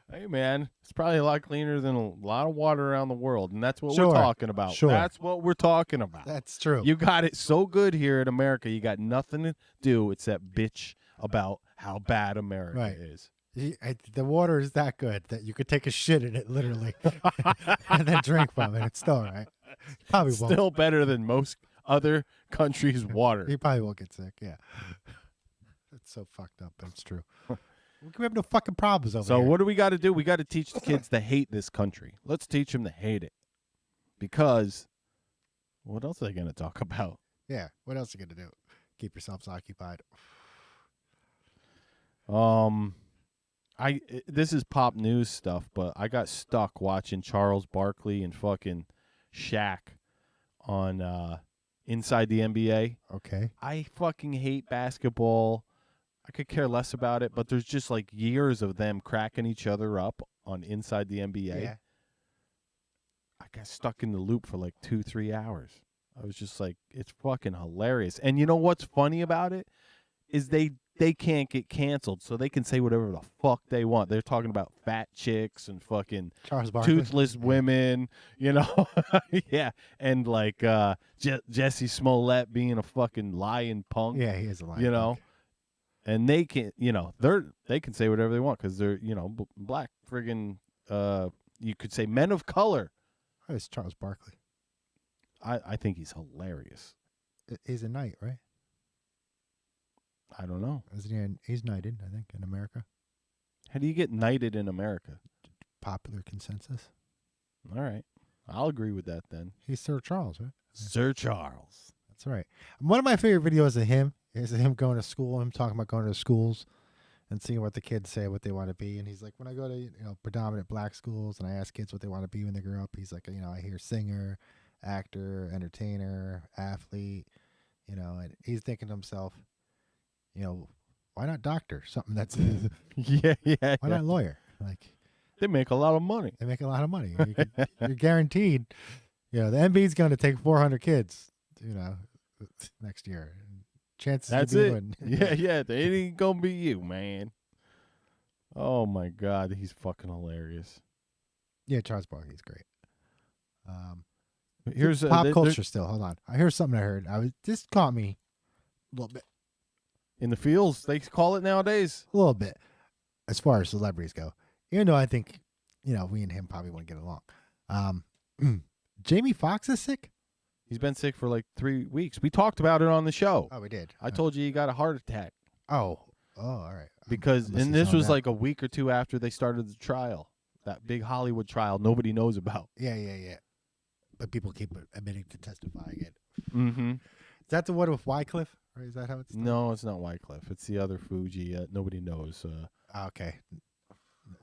Hey, man, it's probably a lot cleaner than a lot of water around the world, and that's what we're talking about. Sure. That's what we're talking about. That's true. You got it so good here in America. You got nothing to do except bitch about how bad America is. The water is that good that you could take a shit in it, literally, and then drink from it. It's still all right. Probably won't. Still better than most other countries' water. You probably won't get sick, yeah. It's so fucked up, but it's true. We have no fucking problems over here. So what do we got to do? We got to teach the kids to hate this country. Let's teach them to hate it. Because What else are they going to talk about? Yeah. What else are you gonna do? Keep yourselves occupied. This is pop news stuff, but I got stuck watching Charles Barkley and fucking Shaq on Inside the NBA. Okay. I fucking hate basketball. I could care less about it, but there's just like years of them cracking each other up on Inside the NBA. Yeah. I got stuck in the loop for like 2-3 hours. I was just like, it's fucking hilarious. And you know what's funny about it is they can't get canceled, so they can say whatever the fuck they want. They're talking about fat chicks and fucking Charles Barkley. toothless women, you know. Yeah, and like Jesse Smollett being a fucking lying punk. Yeah, he is a lion. You know. And they can, you know, they can say whatever they want because they're, you know, black friggin'. You could say men of color. Oh, it's Charles Barkley. I think he's hilarious. He's a knight, right? I don't know. Isn't he? He's knighted, I think, in America. How do you get knighted in America? Popular consensus. All right, I'll agree with that then. He's Sir Charles, right? Sir Charles. That's right. One of my favorite videos of him is him going to school, him talking about going to schools and seeing what the kids say, what they want to be. And he's like, when I go to predominant black schools and I ask kids what they want to be when they grow up, he's like, I hear singer, actor, entertainer, athlete, and he's thinking to himself, why not doctor? Something that's yeah. Why not lawyer? Like they make a lot of money. They make a lot of money. You're guaranteed. The NBA's going to take 400 kids, next year. Chances that's of it. Yeah. They ain't gonna be you, man. Oh my God, he's fucking hilarious. Yeah, Charles Barkley's great. Here's pop culture still. Hold on. Here's something I heard. This caught me a little bit. In the fields, they call it nowadays. A little bit, as far as celebrities go. Even though I think, we and him probably won't get along. Jamie Foxx is sick. He's been sick for like 3 weeks. We talked about it on the show. Oh, we did. I told you he got a heart attack. Oh, all right. Because and this was like a week or two after they started the trial, that big Hollywood trial nobody knows about. Yeah. But people keep admitting to testify again. Mm-hmm. Is that the one with Wycliffe? Or is that how it's done? No, it's not Wycliffe. It's the other Fuji. Nobody knows. Okay.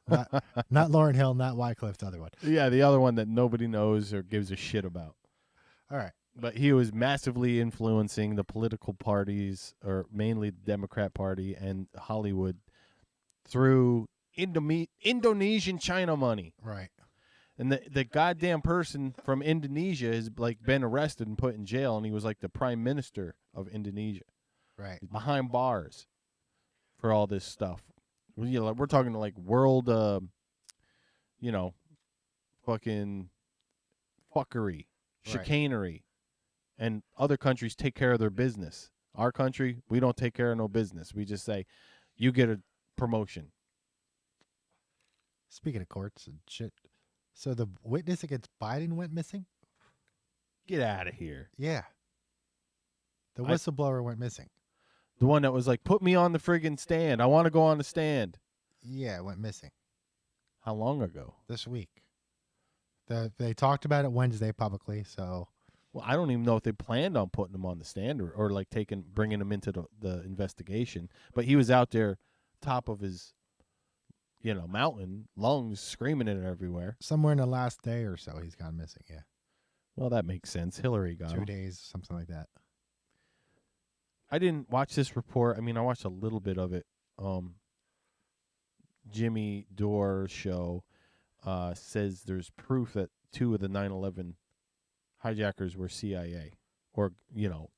Not Lauryn Hill, not Wycliffe, the other one. Yeah, the other one that nobody knows or gives a shit about. All right. But he was massively influencing the political parties, or mainly the Democrat Party and Hollywood, through Indonesian China money. Right. And the goddamn person from Indonesia has like been arrested and put in jail, and he was like the prime minister of Indonesia. Right. He's behind bars for all this stuff. We're talking like world, fucking fuckery, chicanery, and other countries take care of their business. Our country, we don't take care of no business. We just say, you get a promotion. Speaking of courts and shit. So the witness against Biden went missing? Get out of here. Yeah. The whistleblower went missing. The one that was like, put me on the friggin' stand. I want to go on the stand. Yeah, it went missing. How long ago? This week. They talked about it Wednesday publicly, so. Well, I don't even know if they planned on putting him on the stand or like bringing him into the investigation. But he was out there, top of his mountain, lungs screaming it everywhere. Somewhere in the last day or so, he's gone missing, yeah. Well, that makes sense. Hillary got 2 him. days, something like that. I didn't watch this report. I mean, I watched a little bit of it. Jimmy Dore's show says there's proof that 2 of the 9/11 hijackers were CIA or,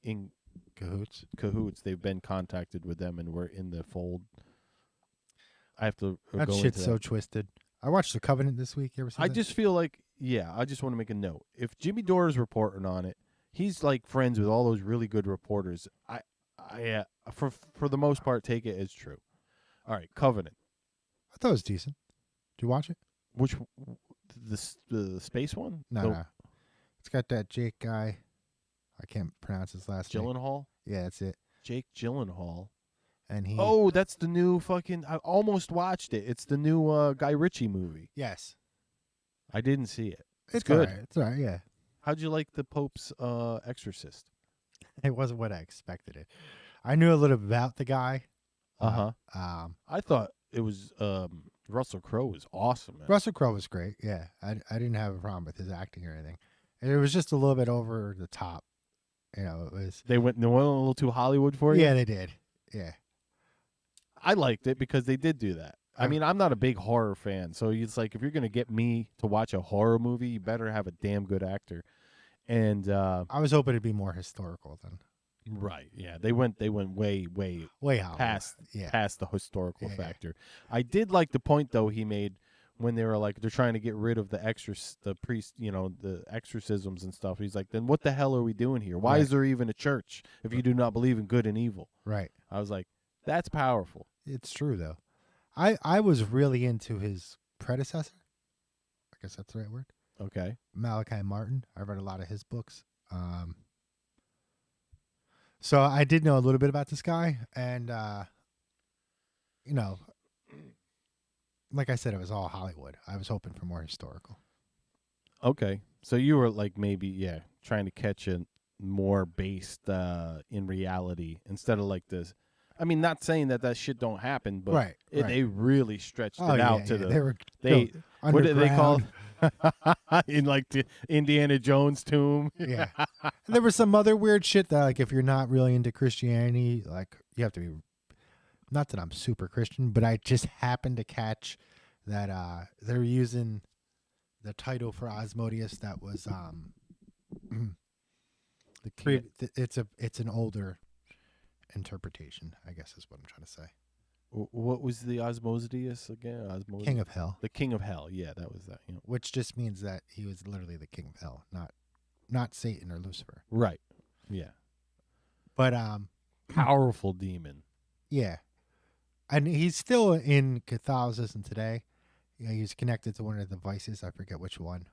in cahoots. They've been contacted with them and were in the fold. I have to that go shit's into so that. twisted. I watched The Covenant this week. You ever seen I that? just feel like, I just want to make a note. If Jimmy Dore is reporting on it, he's like friends with all those really good reporters. I for the most part, take it as true. All right, Covenant. I thought it was decent. Did you watch it? Which the space one? No. It's got that Jake guy. I can't pronounce his last name. Gyllenhaal? Yeah, that's it. Jake Gyllenhaal. And he. Oh, that's the new fucking. I almost watched it. It's the new Guy Ritchie movie. Yes. I didn't see it. It's good. All right. It's all right. Yeah. How'd you like the Pope's Exorcist? It wasn't what I expected it. I knew a little about the guy. I thought it was Russell Crowe was awesome. Man. Russell Crowe was great. Yeah, I didn't have a problem with his acting or anything. It was just a little bit over the top. You know, it was. They went a little too Hollywood for you. Yeah, they did. Yeah, I liked it because they did do that. I mean, I'm not a big horror fan, so it's like if you're gonna get me to watch a horror movie, you better have a damn good actor. And I was hoping it'd be more historical than. Right. Yeah. They went way Hollywood. past Yeah. past the historical Yeah. factor. I did like the point though he made when they were like they're trying to get rid of the priest, the exorcisms and stuff. He's like, then what the hell are we doing here? Why is there even a church if you do not believe in good and evil? Right. I was like, that's powerful. It's true though. I was really into his predecessor. I guess that's the right word. Okay. Malachi Martin. I read a lot of his books. So I did know a little bit about this guy, and like I said, it was all Hollywood. I was hoping for more historical. Okay. So you were like maybe trying to catch it more based in reality instead of like this. I mean, not saying that shit don't happen, but Right. they really stretched it out to the. They were What did they call underground. in like the Indiana Jones tomb? Yeah. And there was some other weird shit that, like, if you're not really into Christianity, like, you have to be. Not that I'm super Christian, but I just happened to catch that they're using the title for Asmodeus that was it's an older interpretation, I guess is what I'm trying to say. What was the Asmodeus again? Asmodeus? King of Hell. The King of Hell. Yeah, that was that. Which just means that he was literally the king of hell, not Satan or Lucifer. Right. Yeah. But powerful demon. Yeah. And he's still in Catholicism today. Yeah, he's connected to one of the vices. I forget which one.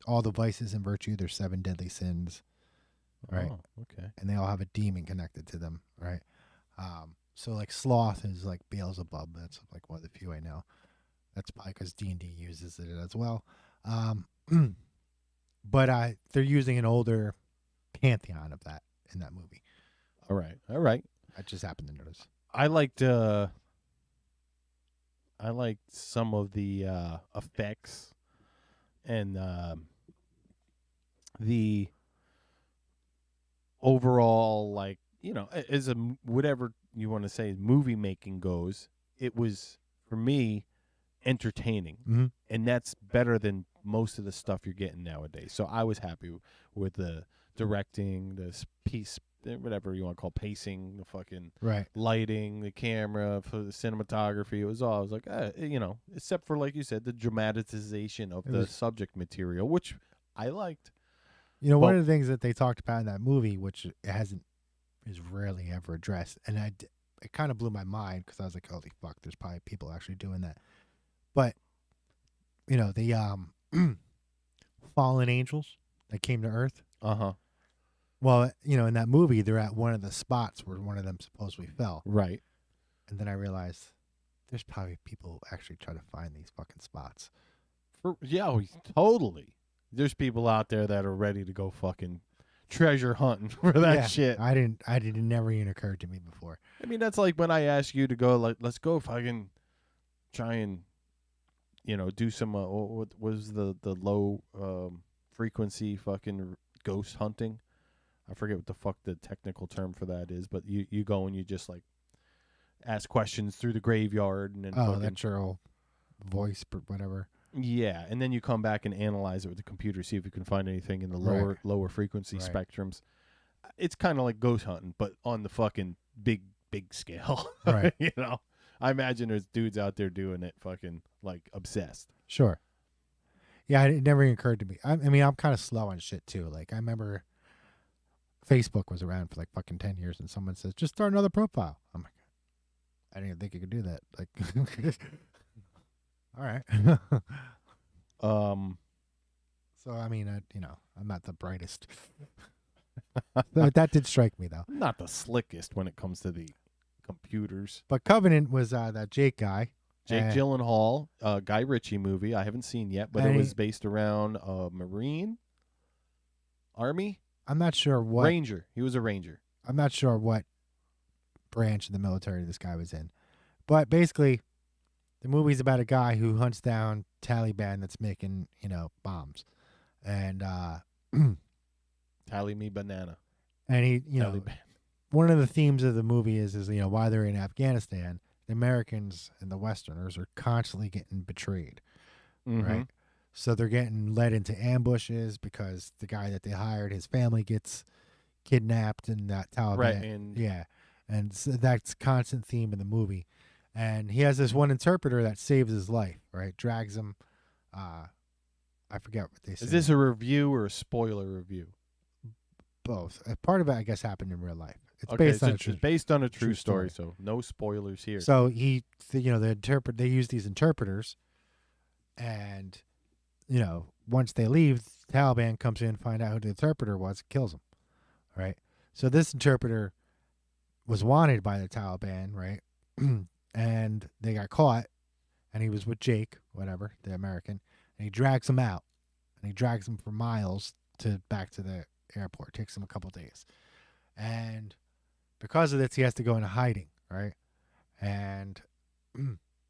All the vices and virtue, there's 7 deadly sins. Right. Oh, okay. And they all have a demon connected to them, right? So like sloth is like Beelzebub. That's like one of the few I know. That's probably because D&D uses it as well. But they're using an older pantheon of that in that movie. All right. I just happened to notice. I liked some of the effects and the overall, like, as whatever you want to say movie making goes, it was for me entertaining. Mm-hmm. And that's better than most of the stuff you're getting nowadays. So I was happy with the directing, the piece, whatever you want to call pacing, the fucking lighting, the camera, for the cinematography. It was all, I was like, except for, like you said, the dramatization of the subject material, which I liked. One of the things that they talked about in that movie, which is rarely ever addressed, and it kind of blew my mind because I was like, holy fuck, there's probably people actually doing that. But, the fallen angels that came to Earth. Uh-huh. Well, in that movie, they're at one of the spots where one of them supposedly fell. Right. And then I realized there's probably people actually try to find these fucking spots. Totally. There's people out there that are ready to go fucking treasure hunting for that shit. It never even occurred to me before. I mean, that's like when I asked you to go, like, let's go fucking try and, do some, what was the low frequency fucking ghost hunting? I forget what the fuck the technical term for that is, but you go and you just like ask questions through the graveyard and then that's your old voice, whatever. Yeah, and then you come back and analyze it with the computer, see if you can find anything in the lower frequency spectrums. It's kind of like ghost hunting, but on the fucking big scale. Right. I imagine there's dudes out there doing it fucking like obsessed. Sure. Yeah, it never even occurred to me. I mean, I'm kind of slow on shit too. Like, I remember Facebook was around for like fucking 10 years and someone says, just start another profile. I'm like, I didn't even think you could do that. Like, all right. So, I mean, I'm not the brightest. That did strike me, though. I'm not the slickest when it comes to the computers. But Covenant was that Jake guy. Jake Gyllenhaal, Guy Ritchie movie. I haven't seen yet, but it was based around a Marine, Army. I'm not sure what Ranger. He was a Ranger. I'm not sure what branch of the military this guy was in, but basically, the movie's about a guy who hunts down Taliban that's making bombs, and Tally me banana. and he Taliban. one of the themes of the movie is why they're in Afghanistan. The Americans and the Westerners are constantly getting betrayed, right? So they're getting led into ambushes because the guy that they hired, his family gets kidnapped, and that Taliban, Right, and and so that's a constant theme in the movie. And he has this one interpreter that saves his life, right? Drags him. I forget what they say. is this a review or a spoiler review? Both? Part of it, I guess, happened in real life. It's Okay, based so on it's based on a true story, so no spoilers here. So they use these interpreters, and once they leave, the Taliban comes in, find out who the interpreter was, kills him, right? So this interpreter was wanted by the Taliban, right? And they got caught, and he was with Jake, whatever, the American, and he drags him out, and he drags him for miles back to the airport. It takes him a couple days, and because of this, he has to go into hiding, right? And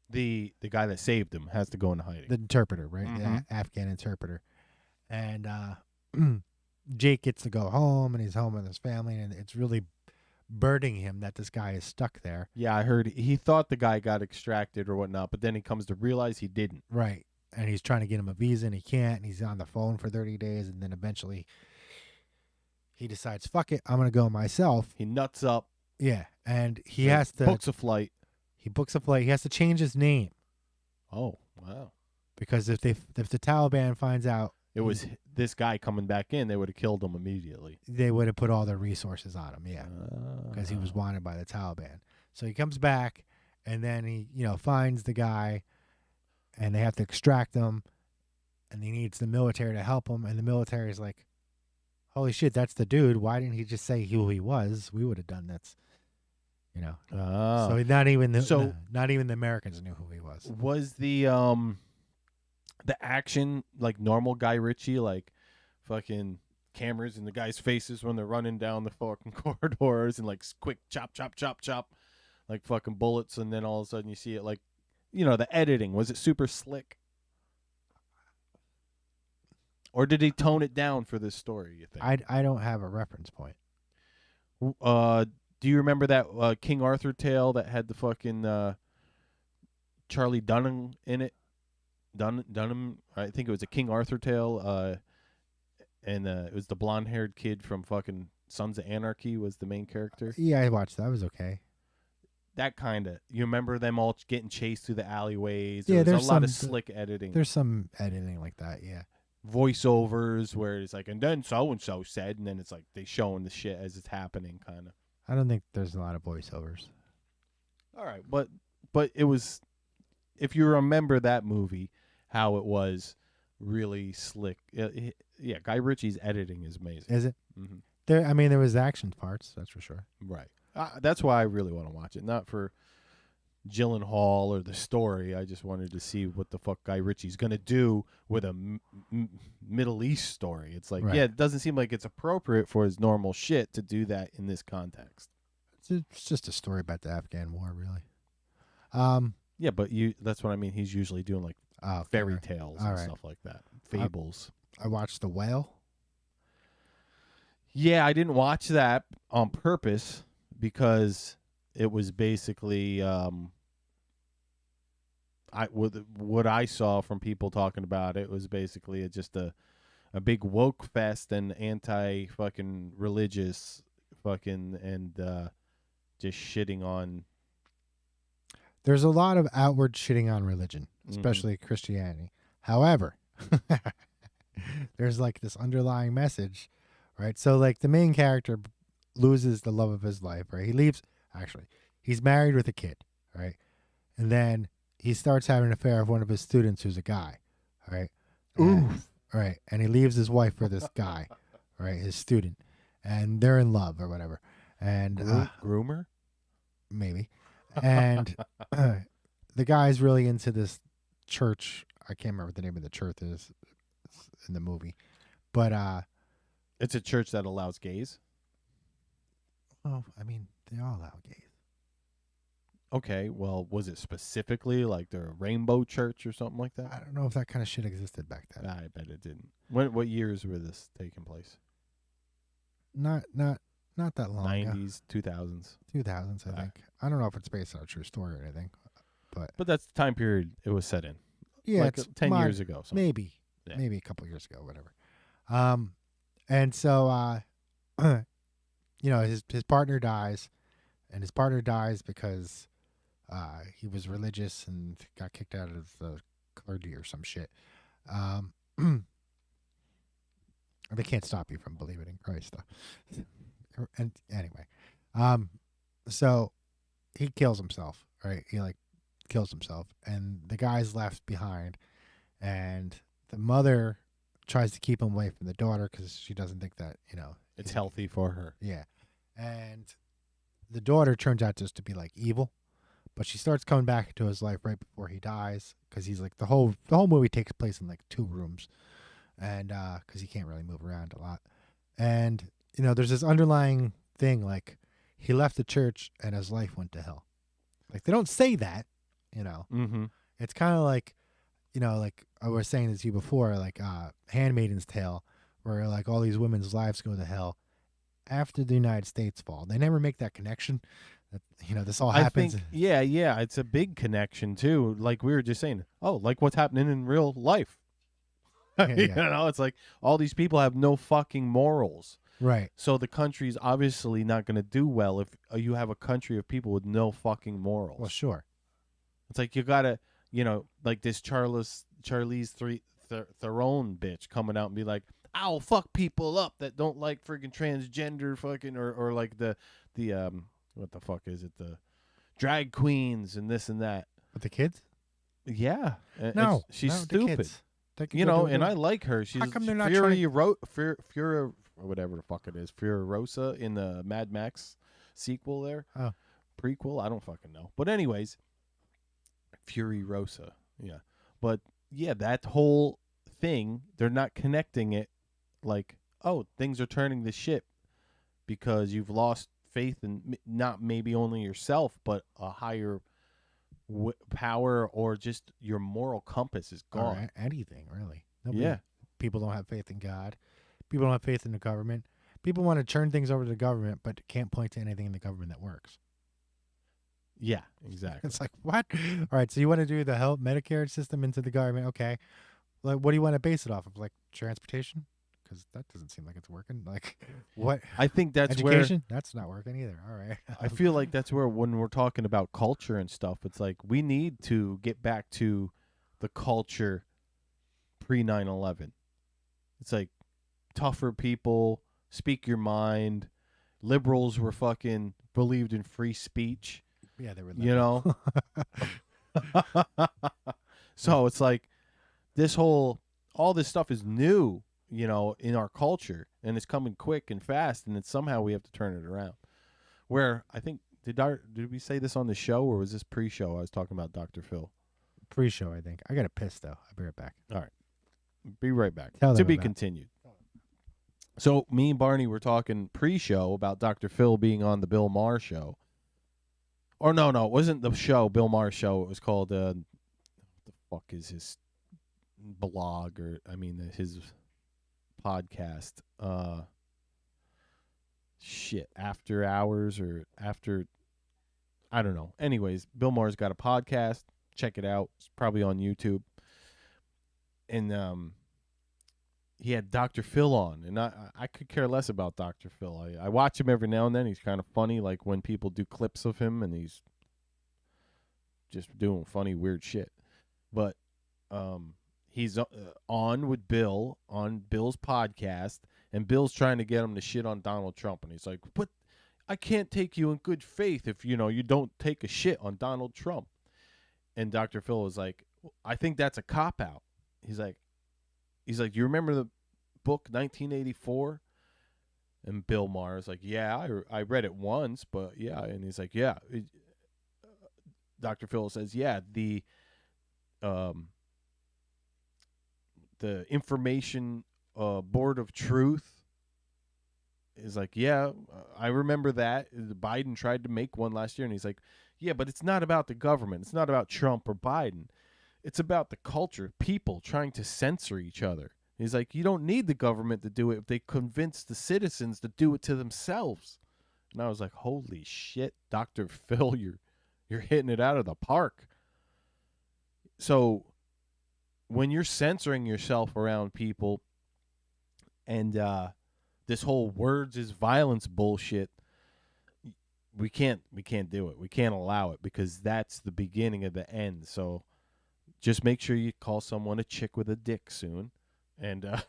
the guy that saved him has to go into hiding. the interpreter, right? The Afghan interpreter, and Jake gets to go home, and he's home with his family, and it's really burdening him that this guy is stuck there. Yeah, I heard he thought the guy got extracted or whatnot, but then he comes to realize he didn't. Right. And he's trying to get him a visa, and he can't, and he's on the phone for 30 days, and then eventually he decides, fuck it, I'm going to go myself. He nuts up. Yeah, and he has to... Books a flight. He books a flight. He has to change his name. Oh, wow. Because if the Taliban finds out... It was this guy coming back in, they would have killed him immediately. They would have put all their resources on him, yeah. Because he was wanted by the Taliban. So he comes back, and then he, finds the guy, and they have to extract him, and he needs the military to help him, and the military is like, holy shit, that's the dude. Why didn't he just say who he was? We would have done that. So not even the Americans knew who he was. Was the action like normal Guy Ritchie, like fucking cameras in the guys' faces when they're running down the fucking corridors and like quick chop, chop, chop, chop, like fucking bullets, and then all of a sudden you see it like, the editing, was it super slick? Or did he tone it down for this story, you think? I don't have a reference point. Do you remember that King Arthur tale that had the fucking Charlie Dunham in it? Dunham, I think it was a King Arthur tale, and it was the blonde-haired kid from fucking Sons of Anarchy was the main character. Yeah, I watched that. It was okay. That kind of, you remember them all getting chased through the alleyways? Yeah, there's a lot of slick editing. There's some editing like that, yeah. Voiceovers where it's like, and then so-and-so said, and then it's like they showing the shit as it's happening, kind of. I don't think there's a lot of voiceovers. All right, but it was, if you remember that movie, how it was really slick. Yeah, Guy Ritchie's editing is amazing. Is it? Mm-hmm. There was action parts, that's for sure. Right. That's why I really want to watch it. Not for Gyllenhaal or the story. I just wanted to see what the fuck Guy Ritchie's going to do with a Middle East story. It's like, yeah, it doesn't seem like it's appropriate for his normal shit to do that in this context. It's just a story about the Afghan war, really. Yeah, but that's what I mean. He's usually doing like fairy tales and stuff like that. Fables. I watched The Whale. Yeah, I didn't watch that on purpose because it was basically what I saw from people talking about it was basically just a big woke fest and anti fucking religious fucking and just shitting on. There's a lot of outward shitting on religion, especially Christianity. However, there's like this underlying message, right? So like the main character loses the love of his life, right? He leaves. Actually, he's married with a kid, right? And then he starts having an affair with one of his students who's a guy, right? Oof. Right. And he leaves his wife for this guy, right? His student. And they're in love or whatever. And groomer? Maybe. And the guy's really into this church. I can't remember what the name of the church is in the movie, but It's a church that allows gays. well, I mean, they all allow gays. Okay, well, was it specifically like the Rainbow Church or something like that? I don't know if that kind of shit existed back then. I bet it didn't. What years were this taking place? Not that long ago. 90s, 2000s. 2000s, I think. I don't know if it's based on a true story or anything, but that's the time period it was set in. yeah, like it's 10 years ago. Something. Maybe, Yeah. maybe a couple years ago, whatever. And so, you know, his partner dies, and his partner dies because he was religious and got kicked out of the clergy or some shit. They can't stop you from believing in Christ, though. And anyway, so he kills himself, right? He like kills himself, and the guy's left behind, and the mother tries to keep him away from the daughter because she doesn't think that, you know, It's healthy for her. yeah. And the daughter turns out just to be like evil, but she starts coming back into his life right before he dies because he's like the whole movie takes place in like 2 rooms, and because he can't really move around a lot, and you know there's this underlying thing like he left the church and his life went to hell. Like they don't say that, you know. Mm-hmm. It's kind of like, you know, like I was saying this to you before, like Handmaid's Tale, where like all these women's lives go to hell after the United States fall. They never make that connection. That, you know, this all happens. I think, yeah, it's a big connection too. Like we were just saying, like what's happening in real life. Yeah, You yeah. know, it's like all these people have no fucking morals. Right. So the country's obviously not going to do well if you have a country of people with no fucking morals. Well, sure. It's like you gotta, you know, like this Charlize Theron bitch coming out and be like, "I'll fuck people up that don't like freaking transgender fucking or like the what the fuck is it, the drag queens and this and that." With the kids? Yeah, No, she's no, the stupid. kids. They could You go know, do and it. I like her. She's come they're not Fury or whatever the fuck it is, Furiosa in the Mad Max sequel there. Oh. Prequel, I don't fucking know. But anyways, Furiosa, yeah. But yeah, that whole thing, they're not connecting it like, oh, things are turning to shit because you've lost faith in not maybe only yourself, but a higher power or just your moral compass is gone. Or anything, really. Yeah. People don't have faith in God. People don't have faith in the government. People want to turn things over to the government, but can't point to anything in the government that works. Yeah, exactly. It's like, what? All right, so you want to do the health Medicare system into the government? Okay. Like, what do you want to base it off of? Like, transportation? Because that doesn't seem like it's working. Like, what? I think that's Education? That's not working either. All right. I feel like that's where when we're talking about culture and stuff, it's like we need to get back to the culture pre 9/11. It's like tougher people, speak your mind. Liberals were fucking believed in free speech. Yeah, they were. You know? So it's like all this stuff is new, you know, in our culture, and it's coming quick and fast, and it's somehow we have to turn it around. Where I think did we say this on the show, or was this pre-show? I was talking about Dr. Phil. Pre-show, I think. I got to piss though. I'll be right back. All right, be right back. Tell To them be about it. continued. So me and Barney were talking pre-show about Dr. Phil being on the Bill Maher show. Or no, it wasn't the show, Bill Maher's show. It was called what the fuck is his blog his podcast? After Hours or After, I don't know. Anyways, Bill Maher's got a podcast. Check it out. It's probably on YouTube. And he had Dr. Phil on, and I could care less about Dr. Phil. I watch him every now and then. He's kind of funny, like when people do clips of him, and he's just doing funny, weird shit. But he's on with Bill on Bill's podcast, and Bill's trying to get him to shit on Donald Trump, and he's like, "But I can't take you in good faith if you don't take a shit on Donald Trump." And Dr. Phil was like, "I think that's a cop out." He's like, "You remember the book 1984?" And Bill Maher's like, "Yeah, I read it once, but yeah." And he's like, "Yeah, Dr. Phil says, yeah, the information board of truth is like, yeah, I remember that. Biden tried to make one last year, and he's like, yeah, but it's not about the government. It's not about Trump or Biden. It's about the culture, people trying to censor each other. He's like, you don't need the government to do it if they convince the citizens to do it to themselves. And I was like, holy shit, Dr. Phil, you're hitting it out of the park. So when you're censoring yourself around people and this whole words is violence bullshit, we can't do it. We can't allow it, because that's the beginning of the end. So just make sure you call someone a chick with a dick soon, and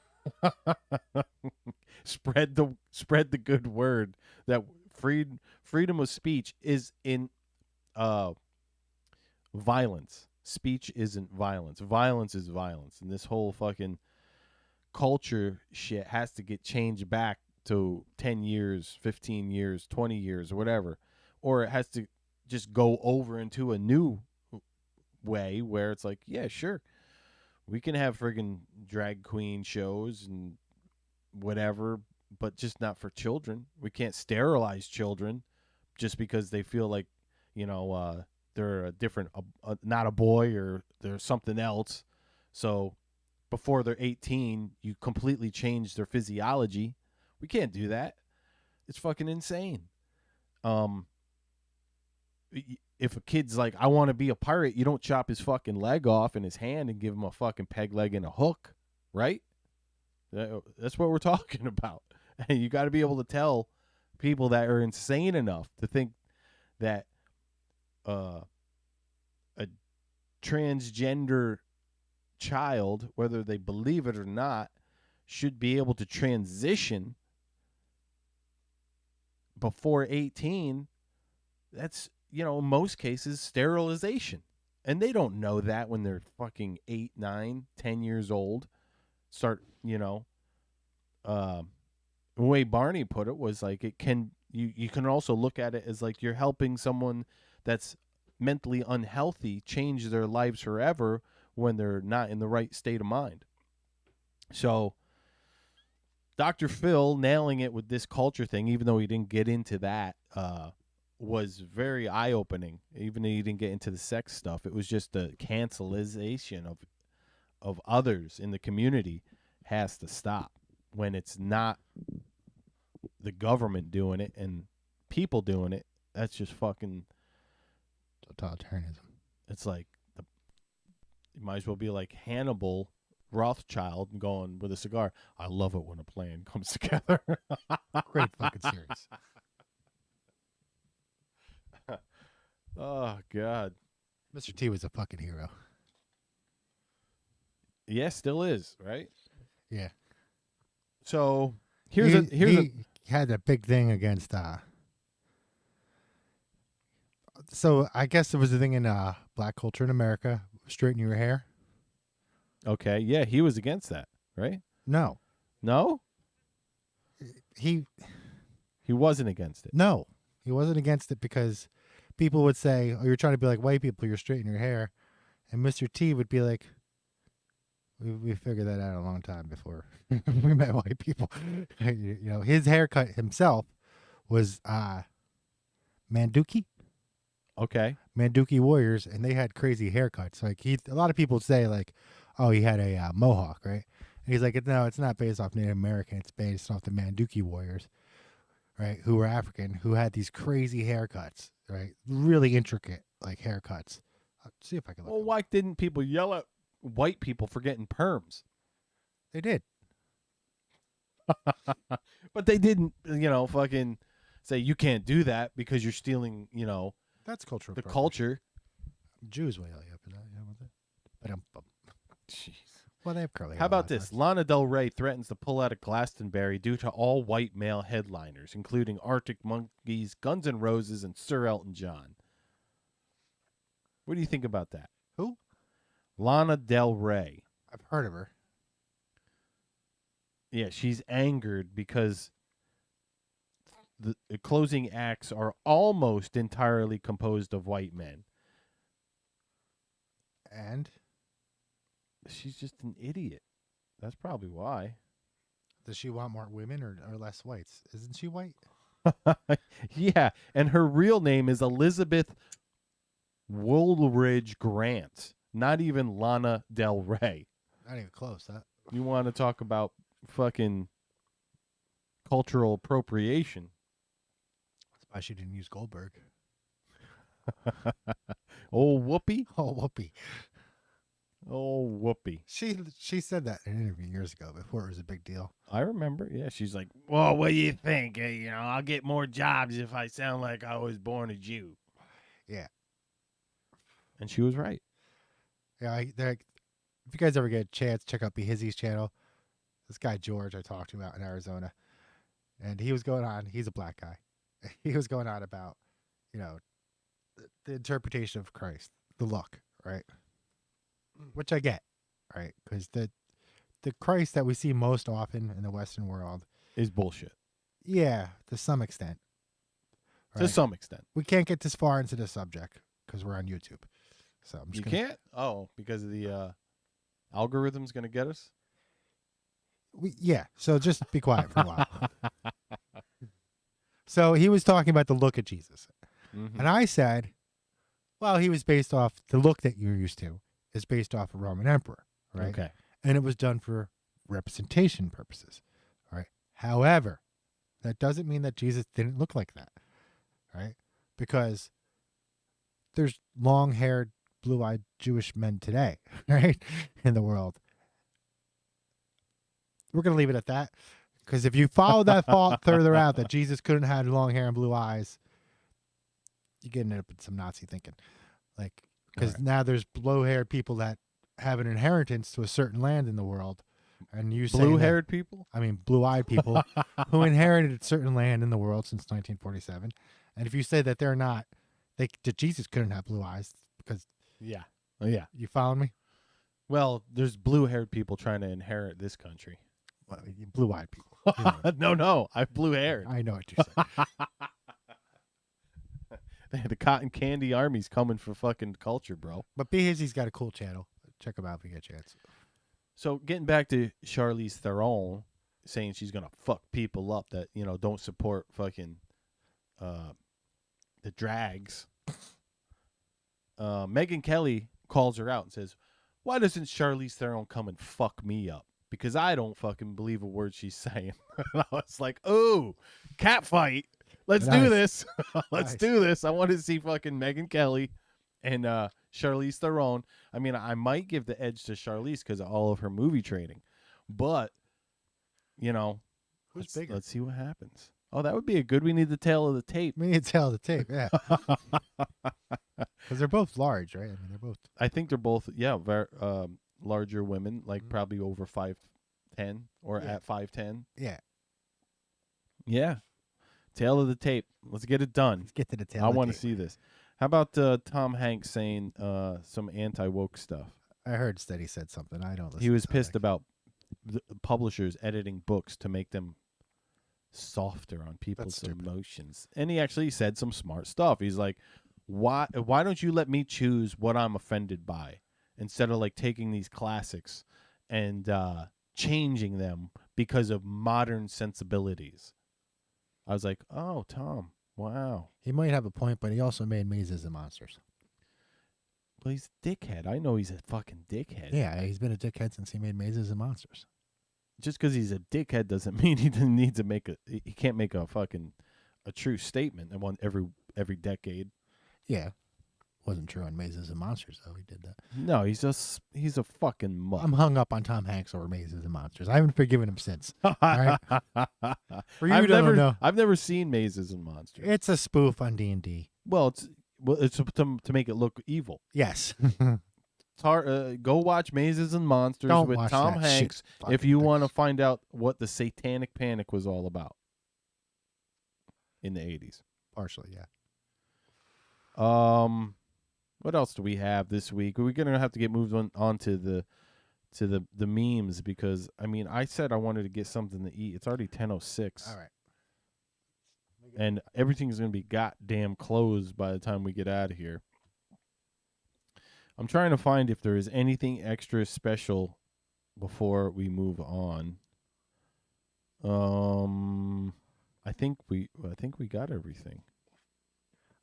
spread the good word that freedom of speech is in violence. Speech isn't violence. Violence is violence, and this whole fucking culture shit has to get changed back to 10 years, 15 years, 20 years, or whatever. Or it has to just go over into a new way where it's like, yeah, sure, we can have friggin' drag queen shows and whatever, but just not for children. We can't sterilize children just because they feel like, they're a different, not a boy, or they're something else. So before they're 18, you completely change their physiology. We can't do that. It's fucking insane. If a kid's like, I want to be a pirate, you don't chop his fucking leg off in his hand and give him a fucking peg leg and a hook, right? That's what we're talking about. And you got to be able to tell people that are insane enough to think that a transgender child, whether they believe it or not, should be able to transition before 18. That's, in most cases, sterilization. And they don't know that when they're fucking 8, 9, 10 years old. Start, the way Barney put it was like, you can also look at it as like you're helping someone that's mentally unhealthy change their lives forever when they're not in the right state of mind. So Dr. Phil nailing it with this culture thing, even though he didn't get into that, was very eye-opening. Even though he didn't get into the sex stuff, it was just the cancelization of others in the community has to stop when it's not the government doing it and people doing it. That's just fucking totalitarianism. It's like you might as well be like Hannibal Rothschild going with a cigar. I love it when a plan comes together. Great fucking series. Oh God, Mr. T was a fucking hero. Yeah, still is, right? Yeah. So he had a big thing against. So I guess there was a thing in black culture in America, straighten your hair. Okay, yeah, he was against that, right? No. He wasn't against it. No, he wasn't against it because people would say, "Oh, you're trying to be like white people. You're straightening your hair," and Mr. T would be like, "We figured that out a long time before we met white people." His haircut himself was Manduki. Okay. Manduki Warriors, and they had crazy haircuts. Like a lot of people say like, "Oh, he had a mohawk, right?" And he's like, "No, it's not based off Native American. It's based off the Manduki Warriors, right? Who were African, who had these crazy haircuts, right? Really intricate like haircuts." I'll see if I can look. Well, why didn't people yell at white people for getting perms? They did, but they didn't. Fucking say you can't do that because you're stealing. That's cultural. The culture. Jews will yell you up for that. But jeez. Well, they have curly hair. How about this? Lana Del Rey threatens to pull out of Glastonbury due to all white male headliners, including Arctic Monkeys, Guns N' Roses, and Sir Elton John. What do you think about that? Who? Lana Del Rey. I've heard of her. Yeah, she's angered because the closing acts are almost entirely composed of white men. And She's just an idiot. That's probably why. does she want more women or less whites? Isn't she white? Yeah, and her real name is Elizabeth Woolridge Grant, not even Lana Del Rey. Not even close. Huh? You want to talk about fucking cultural appropriation? That's why she didn't use Goldberg. Oh, Whoopi. Oh, whoopee. Oh, Whoopi. She said that in an interview years ago before it was a big deal. I remember. Yeah, she's like, well, what do you think? I'll get more jobs if I sound like I was born a Jew. Yeah. And she was right. Yeah, if you guys ever get a chance, check out Behizzy's channel. This guy George I talked to out in Arizona, and he was going on. He's a black guy. He was going on about, the interpretation of Christ, the look, right? Which I get, right? Because the Christ that we see most often in the Western world Is bullshit. yeah, to some extent. To right? some extent. We can't get this far into the subject because we're on YouTube. So I'm You just gonna, can't? Oh, because of the algorithm's going to get us? Yeah, so just be quiet for a while. So he was talking about the look of Jesus. Mm-hmm. And I said, well, he was based off the look that you're used to is based off a Roman emperor, right? Okay. And it was done for representation purposes, right? However, that doesn't mean that Jesus didn't look like that, right? Because there's long-haired, blue-eyed Jewish men today, right, in the world. We're going to leave it at that. Because if you follow that thought further out that Jesus couldn't have long hair and blue eyes, you're getting up in some Nazi thinking. Because now there's blue-haired people that have an inheritance to a certain land in the world. And you say Blue-haired people? I mean, blue-eyed people who inherited a certain land in the world since 1947. And if you say that they're not, that Jesus couldn't have blue eyes because Yeah. Oh, yeah. you following me? Well, there's blue-haired people trying to inherit this country. Well, blue-eyed people. You know. No, I'm blue-haired. I know what you're saying. The cotton candy army's coming for fucking culture, bro. But Behizzy's got a cool channel. Check him out if you get a chance. So getting back to Charlize Theron saying she's gonna fuck people up that don't support fucking the drags. Megyn Kelly calls her out and says, "Why doesn't Charlize Theron come and fuck me up? Because I don't fucking believe a word she's saying." And I was like, "Oh, cat fight. Let's do this. Let's do this. I want to see fucking Megyn Kelly and Charlize Theron. I mean, I might give the edge to Charlize because of all of her movie training, but Who's bigger? Let's see what happens. Oh, that would be a good. We need the tail of the tape. We need to tell the tape, yeah. Because they're both large, right? I mean, they're both. I think they're both, very larger women, like probably over 5'10" or at 5'10". Yeah. Yeah. Tail of the tape. Let's get it done. Let's get to the tail. I want to see this. How about Tom Hanks saying some anti-woke stuff? I heard Steady said something. I don't listen. He was to pissed that. about the publishers editing books to make them softer on people's emotions. And he actually said some smart stuff. He's like, why don't you let me choose what I'm offended by instead of like taking these classics and changing them because of modern sensibilities? I was like, oh, Tom, wow. He might have a point, but he also made Mazes and Monsters. Well, he's a dickhead. I know he's a fucking dickhead. Yeah, he's been a dickhead since he made Mazes and Monsters. Just because he's a dickhead doesn't mean he doesn't need to he can't make a true statement and one every decade. Yeah. Wasn't true on Mazes and Monsters, though. He did that. No, he's a fucking mutt. I'm hung up on Tom Hanks over Mazes and Monsters. I haven't forgiven him since. All right? For you don't know. I've never seen Mazes and Monsters. It's a spoof on D&D. Well, it's to make it look evil. Yes. Go watch Mazes and Monsters Don't with watch Tom that shit Hanks fucking if you thing. want to find out what the Satanic Panic was all about in the 80s. Partially, yeah. What else do we have this week? We're gonna have to get moved on to the memes because I said I wanted to get something to eat. It's already 10:06. All right. And everything's gonna be goddamn closed by the time we get out of here. I'm trying to find if there is anything extra special before we move on. I think we got everything.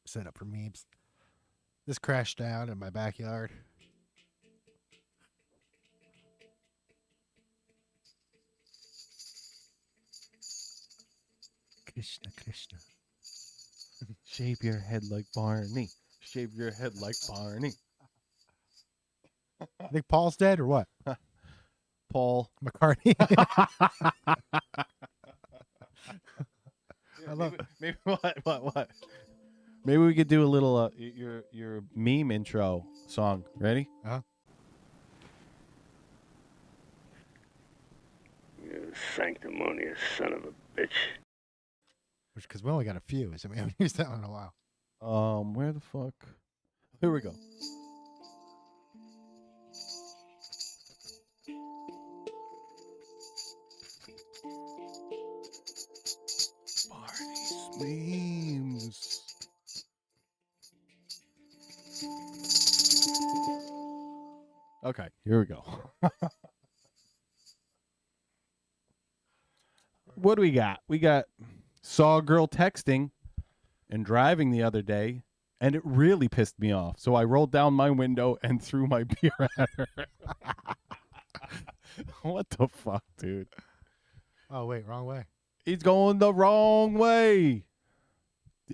Set up for memes. This crashed down in my backyard. Krishna, Krishna. Shave your head like Barney. Shave your head like Barney. I think Paul's dead or what? Paul McCartney. I love maybe what? Maybe we could do a little your meme intro song. Ready? Huh? You sanctimonious son of a bitch. Because we only got a few, so we haven't used that one in a while. Where the fuck? Here we go. Barney's memes. Okay, here we go. What do we got? We got saw a girl texting and driving the other day, and it really pissed me off. So I rolled down my window and threw my beer at her. What the fuck, dude? Oh, wait, wrong way. He's going the wrong way.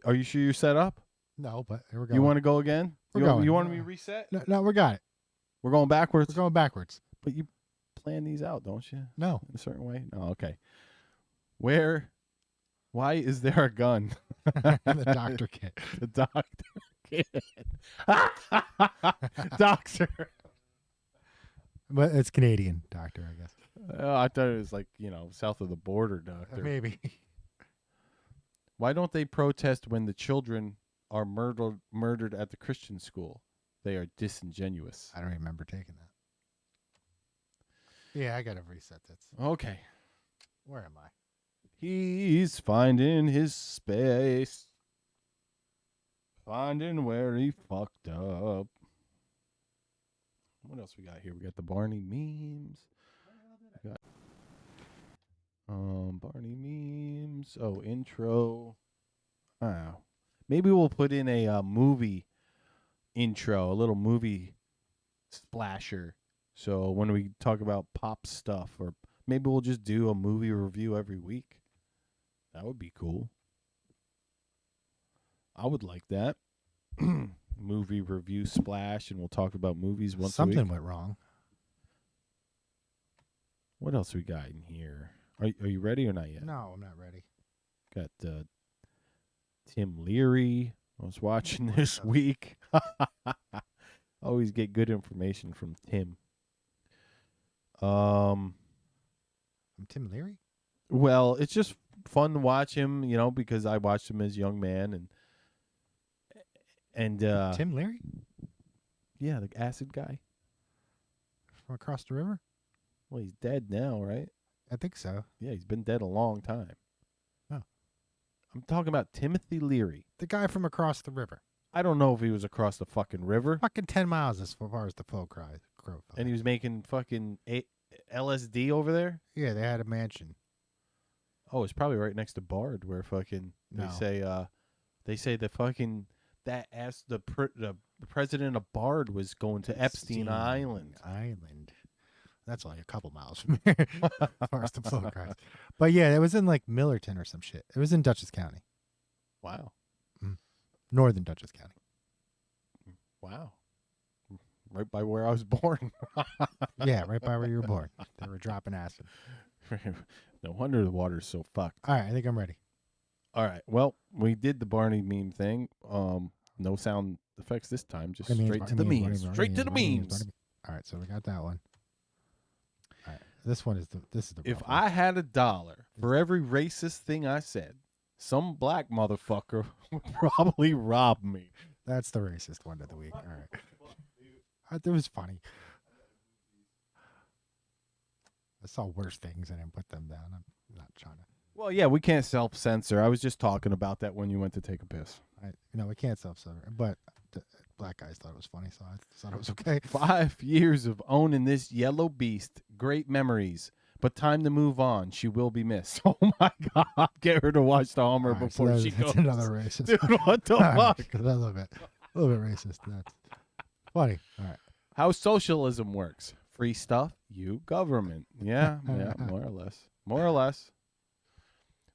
Are you sure you're set up? No, but here we go. You want to go again? We're going. You want me to reset? No, we got it. We're going backwards? We're going backwards. But you plan these out, don't you? No. In a certain way? No, okay. Why is there a gun? The doctor kit. The doctor kit. Doctor. But it's Canadian doctor, I guess. Oh, I thought it was like, south of the border doctor. Maybe. Why don't they protest when the children are murdered at the Christian school? They are disingenuous. I don't remember taking that. Yeah, I got to reset this. Okay. Where am I? He's finding his space. Finding where he fucked up. What else we got here? We got the Barney memes. We got Barney memes. Oh, intro. Wow. Maybe we'll put in a movie intro, a little movie splasher. So when we talk about pop stuff, or maybe we'll just do a movie review every week. That would be cool. I would like that. Movie review splash, and we'll talk about movies once a week. Something went wrong. What else we got in here? Are you ready or not yet? No, I'm not ready. Got Tim Leary. I was watching this week. Always get good information from Tim. I'm Tim Leary? Well, it's just fun to watch him, because I watched him as a young man, and Tim Leary? Yeah, the acid guy From across the river? Well, he's dead now, right? I think so. Yeah, he's been dead a long time. Oh. I'm talking about Timothy Leary. The guy from across the river. I don't know if he was across the fucking river. Fucking 10 miles as far as the crow flies. And he was making fucking LSD over there? Yeah, they had a mansion. Oh, it's probably right next to Bard, where fucking No. they say the fucking that ass the president of Bard was going to Epstein Island. That's only a couple miles from here, as far as the flow cries. But yeah, it was in like Millerton or some shit. It was in Dutchess County. Wow. Northern Dutchess County. Wow. Right by where I was born. Yeah, right by where you were born. They were dropping acid. No wonder the water's so fucked. All right, I think I'm ready. All right. Well, we did the Barney meme thing. No sound effects this time. Just straight to the memes. Straight to the memes. All right, so we got that one. All right, this is the. If I had $1 for every racist thing I said, some black motherfucker would probably rob me. That's the racist one of the week. All right. That was funny. I saw worse things and didn't put them down. I'm not trying to. Well, yeah, we can't self-censor. I was just talking about that when you went to take a piss. We can't self-censor. But black guys thought it was funny, so I thought it was okay. 5 years of owning this yellow beast. Great memories. But time to move on. She will be missed. Oh, my God. Get her to watch the Hummer before she goes. That's another racist. Dude, what the All right, fuck? a little bit racist. That's funny. All right. How socialism works. Free stuff, you government. Yeah, more or less. More or less.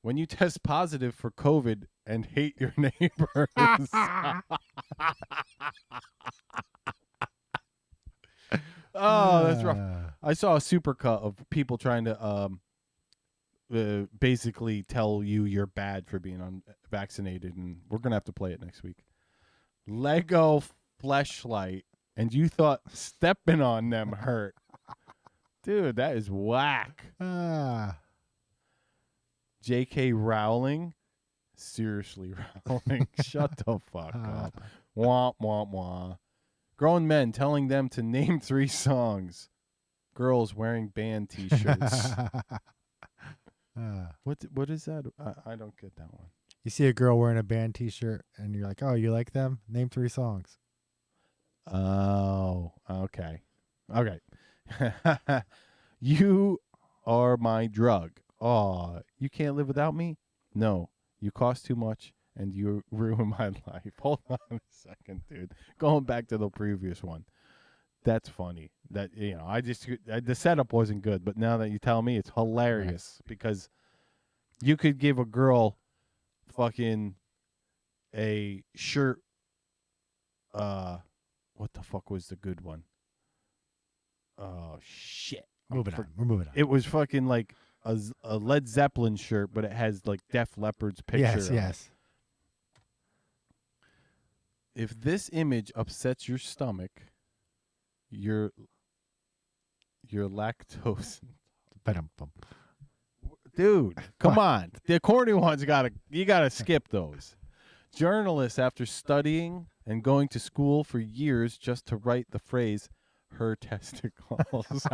When you test positive for COVID and hate your neighbors. Oh, that's rough. I saw a supercut of people trying to basically tell you you're bad for being unvaccinated, and we're going to have to play it next week. Lego fleshlight, and you thought stepping on them hurt. Dude, that is whack. J.K. Rowling? Seriously, Rowling. Shut the fuck up. Wah, wah, wah. Grown men telling them to name 3 songs. Girls wearing band T-shirts. What is that? I don't get that one. You see a girl wearing a band T-shirt, and you're like, "Oh, you like them? Name 3 songs." Oh, okay. Okay. You are my drug. Oh, you can't live without me? No, you cost too much and you ruin my life. Hold on a second, dude. Going back to the previous one. That's funny. That, you know, the setup wasn't good, but now that you tell me, it's hilarious because you could give a girl fucking a shirt. What the fuck was the good one? Oh, shit. We're moving on. It was fucking like a Led Zeppelin shirt, but it has like Def Leppard's picture. Yes, yes. If this image upsets your stomach, you're lactose. Dude, come on. The corny ones you gotta skip those. Journalists, after studying and going to school for years just to write the phrase "her testicles."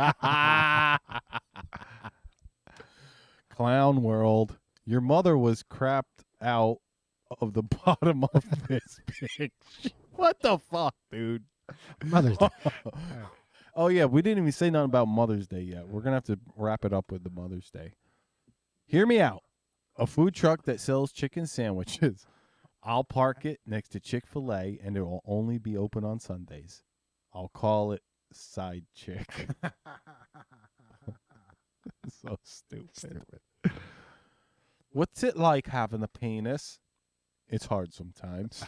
Clown world. Your mother was crapped out of the bottom of this picture. What the fuck, dude? Mother's Day. Oh, yeah, we didn't even say nothing about Mother's Day yet. We're going to have to wrap it up with the Mother's Day. Hear me out. A food truck that sells chicken sandwiches. I'll park it next to Chick-fil-A, and it will only be open on Sundays. I'll call it Side Chick. So stupid. What's it like having a penis? It's hard sometimes.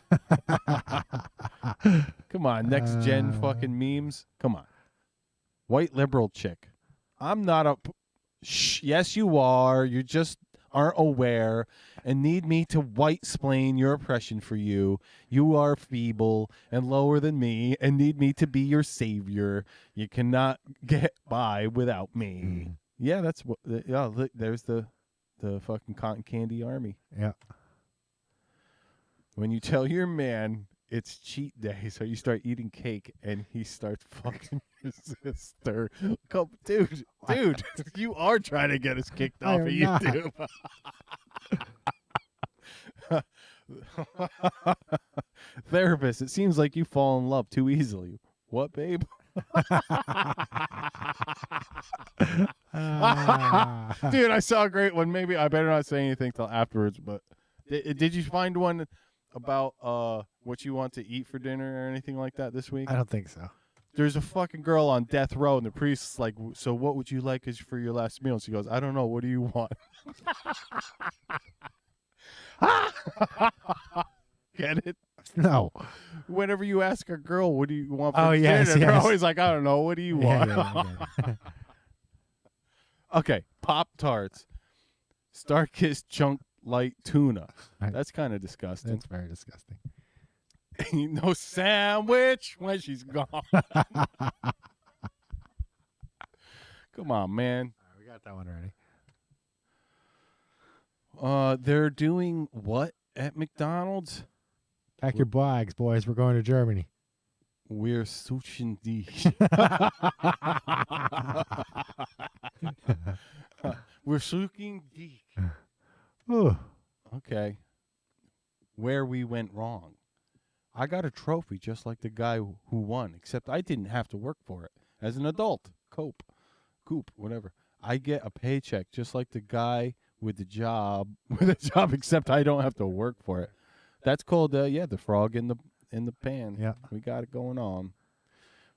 Come on, next gen fucking memes. Come on. White liberal chick. I'm not a... Yes, you are. You just aren't aware and need me to white-splain your oppression for you. You are feeble and lower than me and need me to be your savior. You cannot get by without me. Yeah, that's what... Yeah, look, there's the fucking cotton candy army. Yeah. When you tell your man it's cheat day, so you start eating cake and he starts fucking your sister. Come, dude, you are trying to get us kicked off of YouTube. Therapist, it seems like you fall in love too easily. What, babe? Dude, I saw a great one. Maybe I better not say anything till afterwards, but did you find one about what you want to eat for dinner or anything like that this week? I don't think so. There's a fucking girl on death row, and the priest's like, so what would you like as for your last meal? And she goes, I don't know. What do you want? Get it? No. Whenever you ask a girl, what do you want for dinner? Yes. They're always like, I don't know. What do you want? Yeah. Okay. Pop-Tarts. Star-Kissed chunk light tuna. Right. That's kind of disgusting. That's very disgusting. Ain't no sandwich when she's gone. Come on, man. Right, we got that one already. They're doing what at McDonald's? Pack your bags, boys. We're going to Germany. We're suchen dich. We're suchen dich. Ooh. Okay. Where we went wrong. I got a trophy just like the guy who won, except I didn't have to work for it. As an adult, coop, whatever. I get a paycheck just like the guy with the job, except I don't have to work for it. That's called, the frog in the pan. Yeah. We got it going on.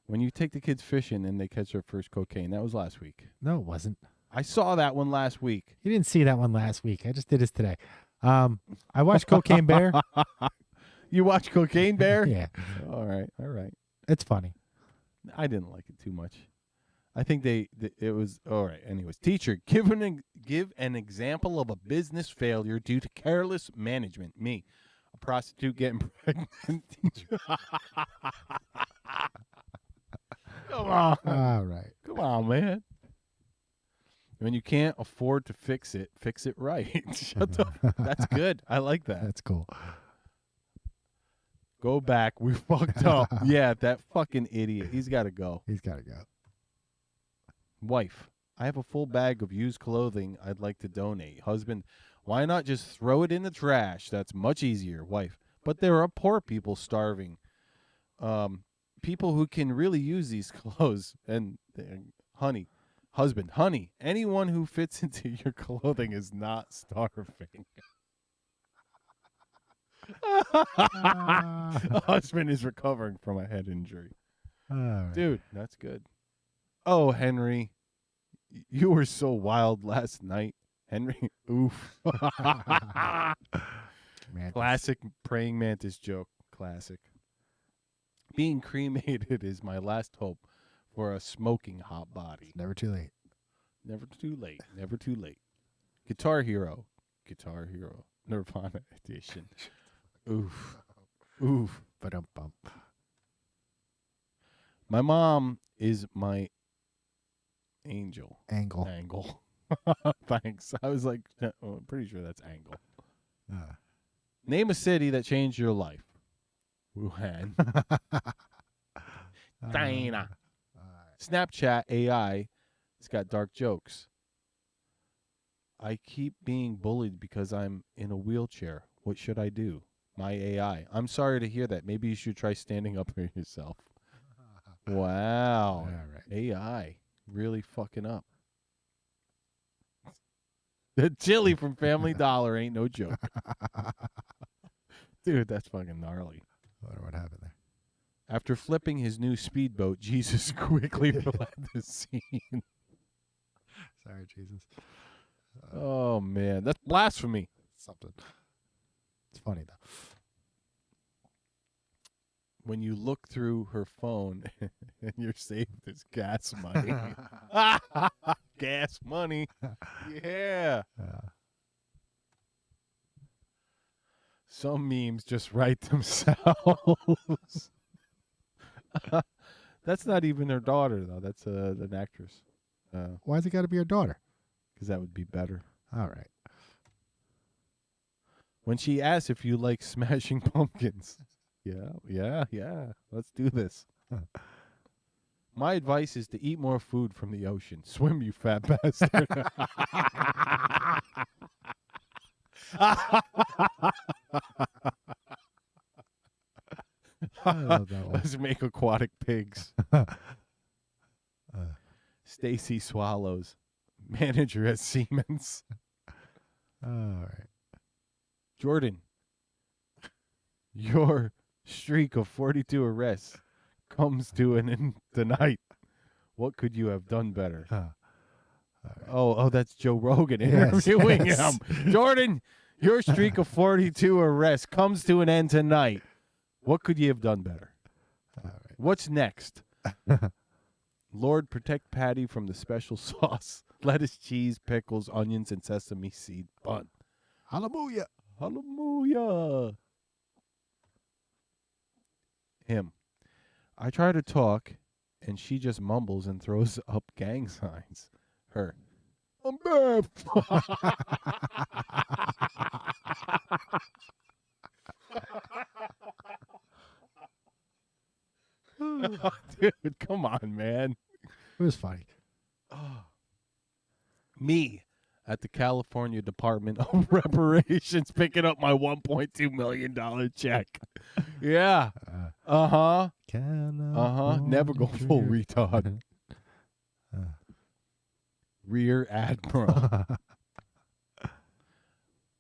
When you take the kids fishing and they catch their first cocaine, that was last week. No, it wasn't. I saw that one last week. You didn't see that one last week. I just did this today. I watched Cocaine Bear. You watched Cocaine Bear? Yeah. All right. It's funny. I didn't like it too much. I think it was all right. Anyways, teacher, give an example of a business failure due to careless management. Me, a prostitute getting pregnant. Come on. All right. Come on, man. When you can't afford to fix it right. Shut up. That's good. I like that. That's cool. Go back. We fucked up. Yeah, that fucking idiot. He's got to go. He's got to go. Wife, I have a full bag of used clothing I'd like to donate. Husband, why not just throw it in the trash? That's much easier. Wife, but there are poor people starving. People who can really use these clothes. And husband, honey, anyone who fits into your clothing is not starving. Husband is recovering from a head injury. Right. Dude, that's good. Oh, Henry, you were so wild last night. Henry, oof. Classic praying mantis joke. Classic. Being cremated is my last hope for a smoking hot body. Never too late. Never too late. Never too late. Guitar Hero. Nirvana edition. Oof. Ba-dum-bum. My mom is my Angle. Thanks. I was like, I'm pretty sure that's Angle. Name a city that changed your life. Wuhan. China. Snapchat AI. It's got dark jokes. I keep being bullied because I'm in a wheelchair. What should I do? My AI. I'm sorry to hear that. Maybe you should try standing up for yourself. Wow. All right. AI. Really fucking up. The chili from Family Dollar ain't no joke. Dude, that's fucking gnarly. I wonder what happened there. After flipping his new speedboat, Jesus quickly fled the scene. Sorry, Jesus. Oh, man. That's blasphemy. Something. It's funny, though. When you look through her phone and you're saved as gas money. Gas money. Yeah. Some memes just write themselves. That's not even her daughter, though. That's an actress. Why's it got to be her daughter? Because that would be better. All right. When she asks if you like Smashing Pumpkins. Yeah. Let's do this. My advice is to eat more food from the ocean. Swim, you fat bastard. I love that one. Let's make aquatic pigs. Stacy Swallows, manager at Siemens. All right. Jordan, your streak of 42 arrests comes to an end tonight. What could you have done better? Right. Oh, that's Joe Rogan interviewing him. Jordan, your streak of 42 arrests comes to an end tonight. What could you have done better? All right. What's next? Lord, protect Patty from the special sauce, lettuce, cheese, pickles, onions, and sesame seed bun. Hallelujah. Hallelujah. Him. I try to talk, and she just mumbles and throws up gang signs. Her. I'm Beth. Dude, come on, man. It was funny. Me at the California Department of Reparations picking up my $1.2 million check. Yeah. Uh-huh. California Never go full dream. retard. Rear Admiral.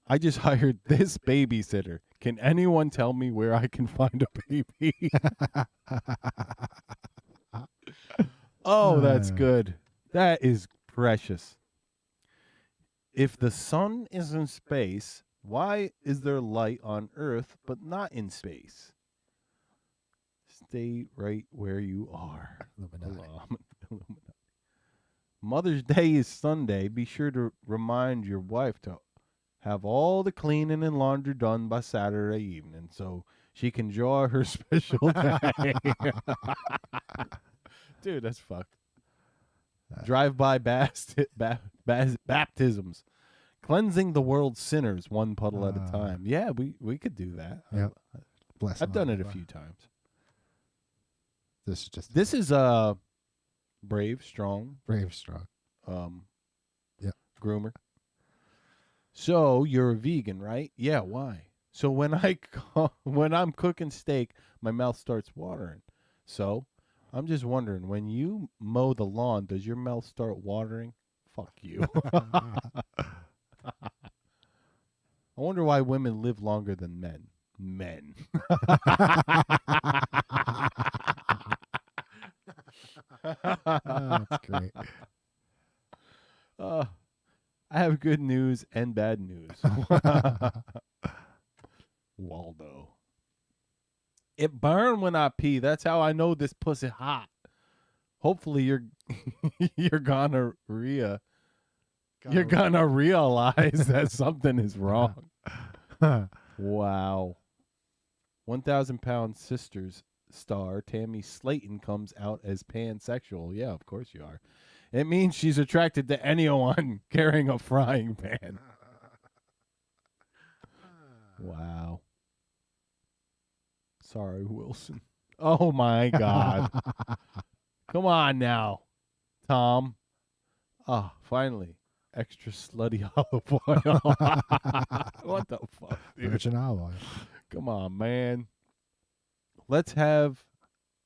I just hired this babysitter. Can anyone tell me where I can find a baby? Oh, that's good. That is precious. If the sun is in space, why is there light on Earth but not in space? Stay right where you are. Illuminati. Mother's Day is Sunday. Be sure to remind your wife to have all the cleaning and laundry done by Saturday evening so she can enjoy her special day. Dude, that's fucked. Drive-by baptisms. Cleansing the world's sinners one puddle at a time. Yeah, we could do that. Yep. Bless I've done it a Mama. few times. This is brave, strong. brave, strong. Yep. Groomer. So you're a vegan, right? Yeah. Why? So when I'm cooking steak, my mouth starts watering. So I'm just wondering, when you mow the lawn, does your mouth start watering? Fuck you. I wonder why women live longer than men. Men. That's great. I have good news and bad news. Waldo. It burned when I pee. That's how I know this pussy hot. Hopefully you're gonorrhea. You're gonna realize that something is wrong. Wow. 1,000-pound sisters star Tammy Slayton comes out as pansexual. Yeah, of course you are. It means she's attracted to anyone carrying a frying pan. Wow. Sorry, Wilson. Oh, my God. Come on now, Tom. Oh, finally. Extra slutty olive oil. What the fuck, dude? Virgin olive oil. Come on, man. Let's have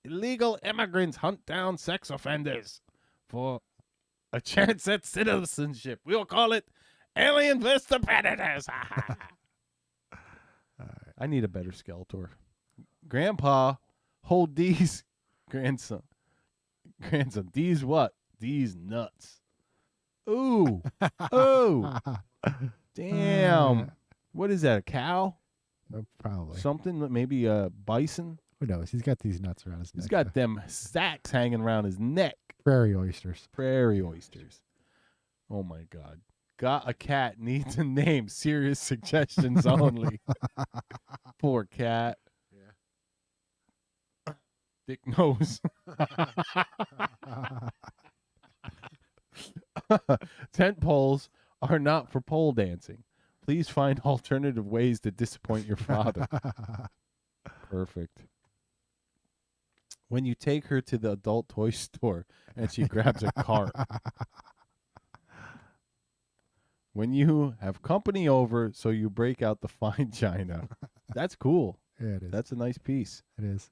illegal immigrants hunt down sex offenders for a chance at citizenship. We'll call it Alien vs. Predators. I need a better Skeletor. Grandpa, hold these. Grandson. These what? These nuts. Ooh. Ooh. Damn. What is that, a cow? Probably. Something, maybe a bison? Who knows? He's got these nuts around his neck. He's got them sacks hanging around his neck. prairie oysters. Prairie oysters. Oh, my God. Got a cat, needs a name. Serious suggestions only. Poor cat. Yeah. Dick nose. Tent poles are not for pole dancing. Please find alternative ways to disappoint your father. Perfect. When you take her to the adult toy store and she grabs a cart. When you have company over, so you break out the fine china. That's cool. Yeah, it is. That's a nice piece. It is.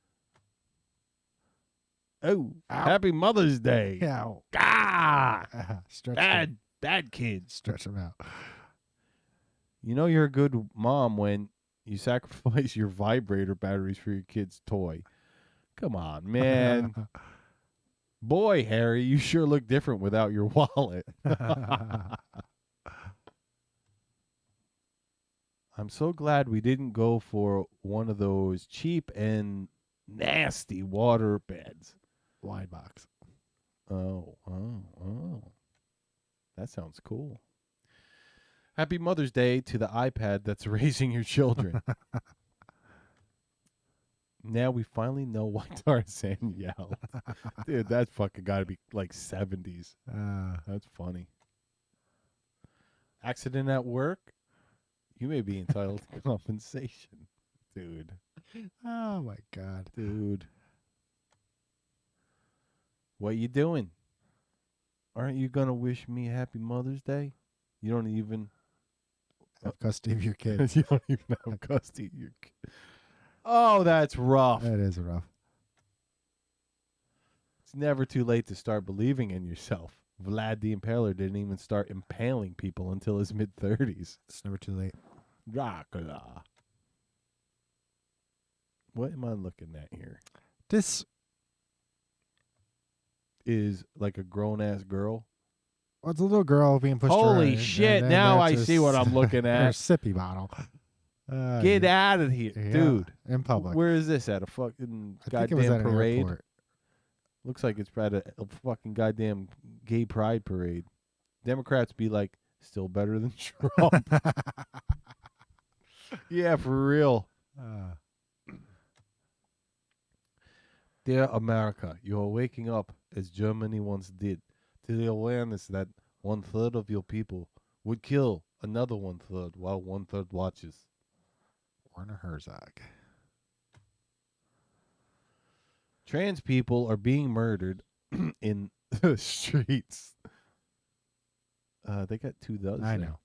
Oh, Ow. Happy Mother's Day. Yeah. Gah! Stretch Bad kids. Stretch them out. You know you're a good mom when you sacrifice your vibrator batteries for your kid's toy. Come on, man. Boy, Harry, you sure look different without your wallet. I'm so glad we didn't go for one of those cheap and nasty water beds. Wine box. Oh. That sounds cool. Happy Mother's Day to the iPad that's raising your children. Now we finally know why Tarzan yelled. Dude, that fucking got to be like 70s. That's funny. Accident at work? You may be entitled to compensation. Dude. Oh, my God. Dude. What you doing? Aren't you going to wish me Happy Mother's Day? You don't even Have custody of your kids. you don't even have custody of your kid. Oh, that's rough. That is rough. It's never too late to start believing in yourself. Vlad the Impaler didn't even start impaling people until his mid-30s. It's never too late. Dracula. What am I looking at here? This is like a grown-ass girl. Well, it's a little girl being pushed Holy around. shit, now I see what I'm looking at. Her sippy bottle. Get out of here, yeah, dude. In public. Where is this at? A fucking I think it was goddamn at an parade? airport. Looks like it's at a fucking goddamn gay pride parade. Democrats be like, still better than Trump. Yeah, for real. Dear America, you are waking up, as Germany once did, to the awareness that 1/3 of your people would kill another 1/3 while 1/3 watches. Werner Herzog. Trans people are being murdered in the streets. They got 2 dozen. I know.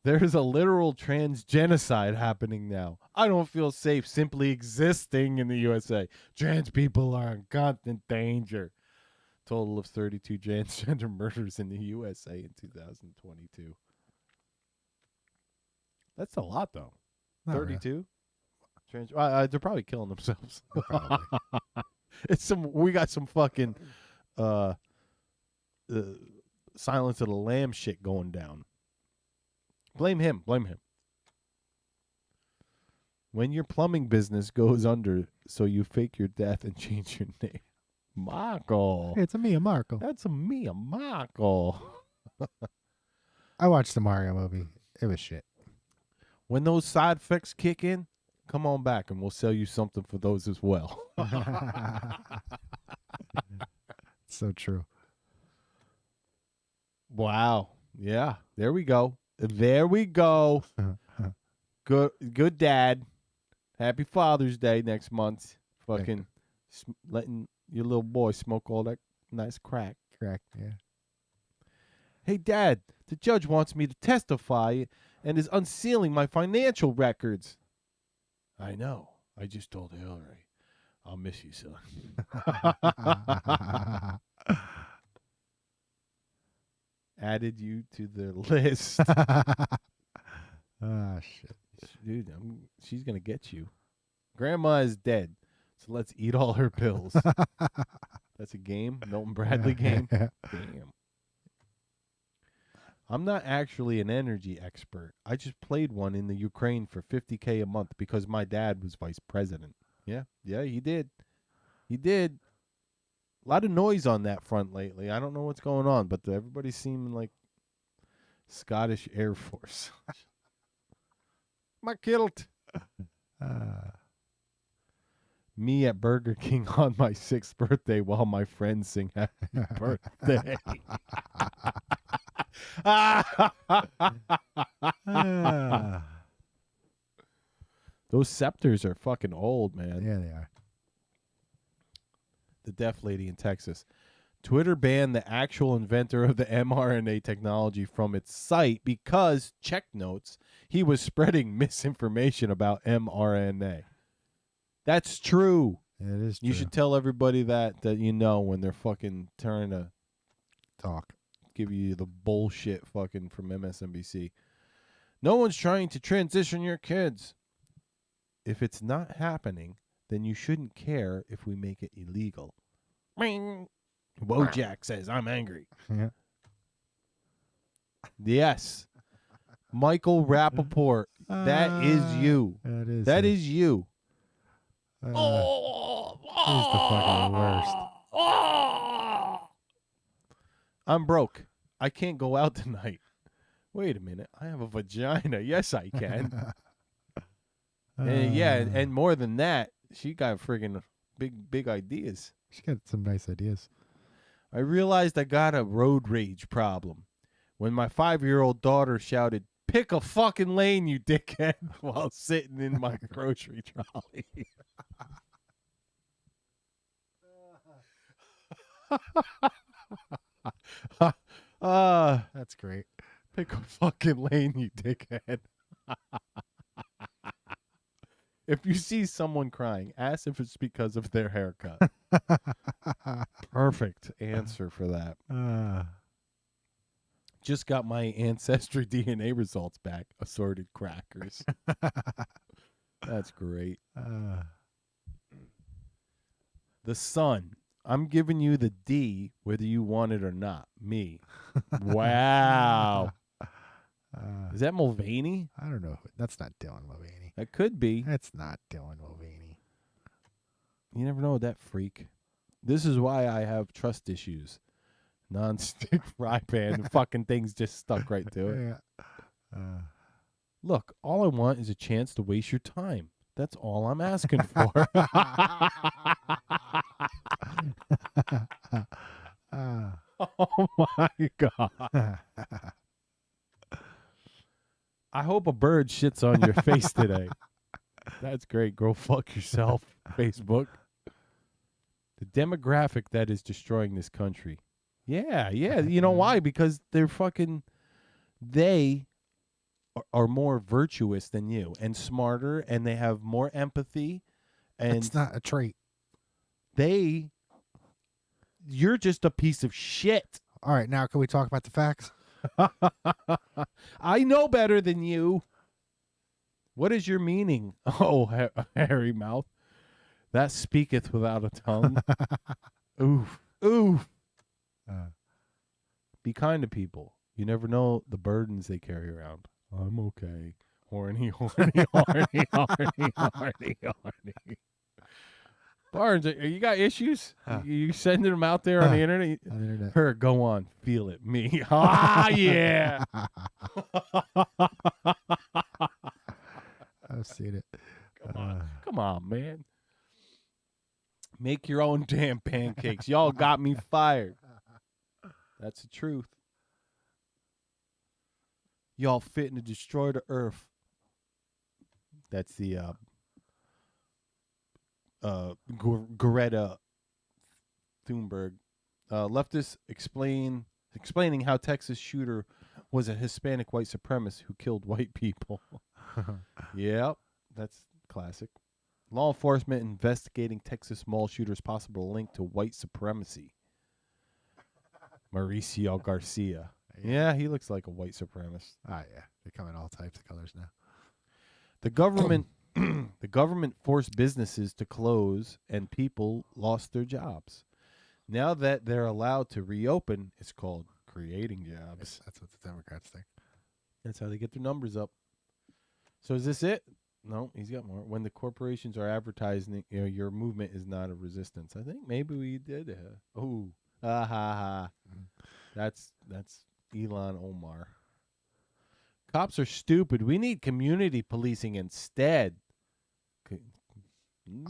There's a literal trans genocide happening now. I don't feel safe simply existing in the USA. Trans people are in constant danger. Total of 32 transgender murders in the USA in 2022. That's a lot, though. Not 32? Really. They're probably killing themselves. Probably. We got some fucking Silence of the Lamb shit going down. Blame him. When your plumbing business goes under, so you fake your death and change your name. Marco. Hey, it's a Mia Marco. That's a Mia Marco. I watched the Mario movie. It was shit. When those side effects kick in, come on back and we'll sell you something for those as well. So true. Wow. Yeah. There we go. Good dad. Happy Father's Day next month. Fucking letting your little boy smoke all that nice crack. Correct, yeah. Hey, Dad, the judge wants me to testify and is unsealing my financial records. I know. I just told Hillary. I'll miss you, son. Added you to the list. Shit. Dude, she's going to get you. Grandma is dead, so let's eat all her pills. That's a game? Milton Bradley game? Damn. I'm not actually an energy expert. I just played one in the Ukraine for $50K a month because my dad was vice president. Yeah, he did. A lot of noise on that front lately. I don't know what's going on, but everybody's seeming like Scottish Air Force. My kilt. Me at Burger King on my 6th birthday while my friends sing happy birthday. Those scepters are fucking old, man. Yeah, they are. The deaf lady in Texas. Twitter banned the actual inventor of the mRNA technology from its site because, check notes, he was spreading misinformation about mRNA. That's true. It is true. You should tell everybody that you know when they're fucking trying to talk. Give you the bullshit fucking from MSNBC. No one's trying to transition your kids. If it's not happening, then you shouldn't care if we make it illegal. Wojak says, I'm angry. Yeah. Yes. Michael Rappaport. That is you. That is you. He's the fucking worst. I'm broke. I can't go out tonight. Wait a minute. I have a vagina. Yes, I can. And more than that, she got friggin' big ideas. She got some nice ideas. I realized I got a road rage problem when my 5-year-old daughter shouted, "Pick a fucking lane, you dickhead," while sitting in my grocery trolley. That's great. Pick a fucking lane, you dickhead. If you see someone crying, ask if it's because of their haircut. Perfect answer for that. Just got my ancestry DNA results back. Assorted crackers. That's great. The Sun. I'm giving you the D whether you want it or not. Me. Wow. Is that Mulvaney? I don't know. That's not Dylan Mulvaney. That could be. That's not Dylan Mulvaney. You never know that freak. This is why I have trust issues. Non-stick fry pan. The fucking thing's just stuck right to it. Yeah. Look, all I want is a chance to waste your time. That's all I'm asking for. Oh my God. I hope a bird shits on your face today. That's great. Go fuck yourself, Facebook. The demographic that is destroying this country. Yeah. You know why? Because they're fucking, they are more virtuous than you and smarter, and they have more empathy. And it's not a trait. You're just a piece of shit. All right, now can we talk about the facts? I know better than you. What is your meaning? Oh, hairy mouth. That speaketh without a tongue. Oof. Be kind to people. You never know the burdens they carry around. I'm okay. Horny. Barnes, you got issues? You sending them out there on the internet? On the internet. Her, go on. Feel it. Me. Ah, yeah. I've seen it. Come on, man. Make your own damn pancakes. Y'all got me fired. That's the truth. Y'all fitting to destroy the earth. That's the Greta Thunberg. Leftists explaining how Texas shooter was a Hispanic white supremacist who killed white people. Yep, that's classic. Law enforcement investigating Texas mall shooter's possible link to white supremacy. Mauricio Garcia. Yeah, he looks like a white supremacist. Ah, yeah. They come in all types of colors now. The government forced businesses to close and people lost their jobs. Now that they're allowed to reopen, it's called creating jobs. That's what the Democrats think. That's how they get their numbers up. So is this it? No, he's got more. When the corporations are advertising, your movement is not a resistance. I think maybe we did. That's Elon Omar. Cops are stupid. We need community policing instead.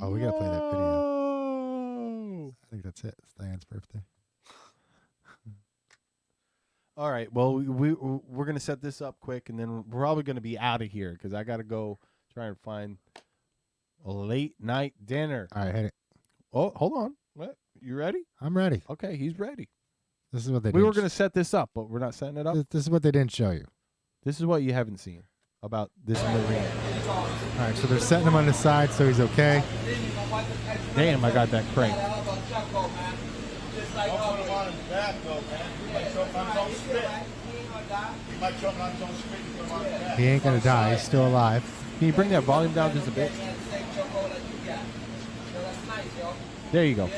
Oh, we got to play that video. I think that's it. It's Diane's birthday. All right. Well, we're going to set this up quick, and then we're probably going to be out of here because I got to go try and find a late night dinner. All right, hit it. Oh, hold on. What? You ready? I'm ready. Okay, he's ready. This is what they We were going to set this up, but we're not setting it up. This is what they didn't show you. This is what you haven't seen about this Marine. All right, so they're setting him on the side so he's okay. Damn, I got that crank. He ain't going to die. He's still alive. Can you bring that volume down just a bit? There you go.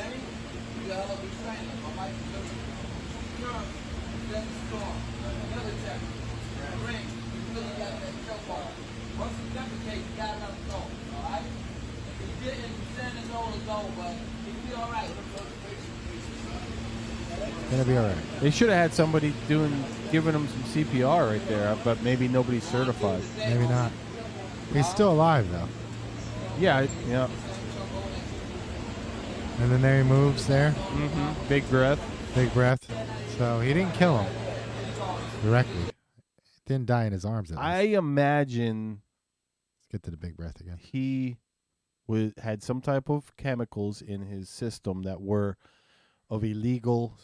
Gonna be all right. They should have had somebody giving him some CPR right there, but maybe nobody's certified. Maybe not. He's still alive though. Yeah. And then there he moves there. Mm-hmm. Big breath. Big breath. So he didn't kill him directly. Didn't die in his arms. I imagine. Let's get to the big breath again. He had some type of chemicals in his system that were of illegal.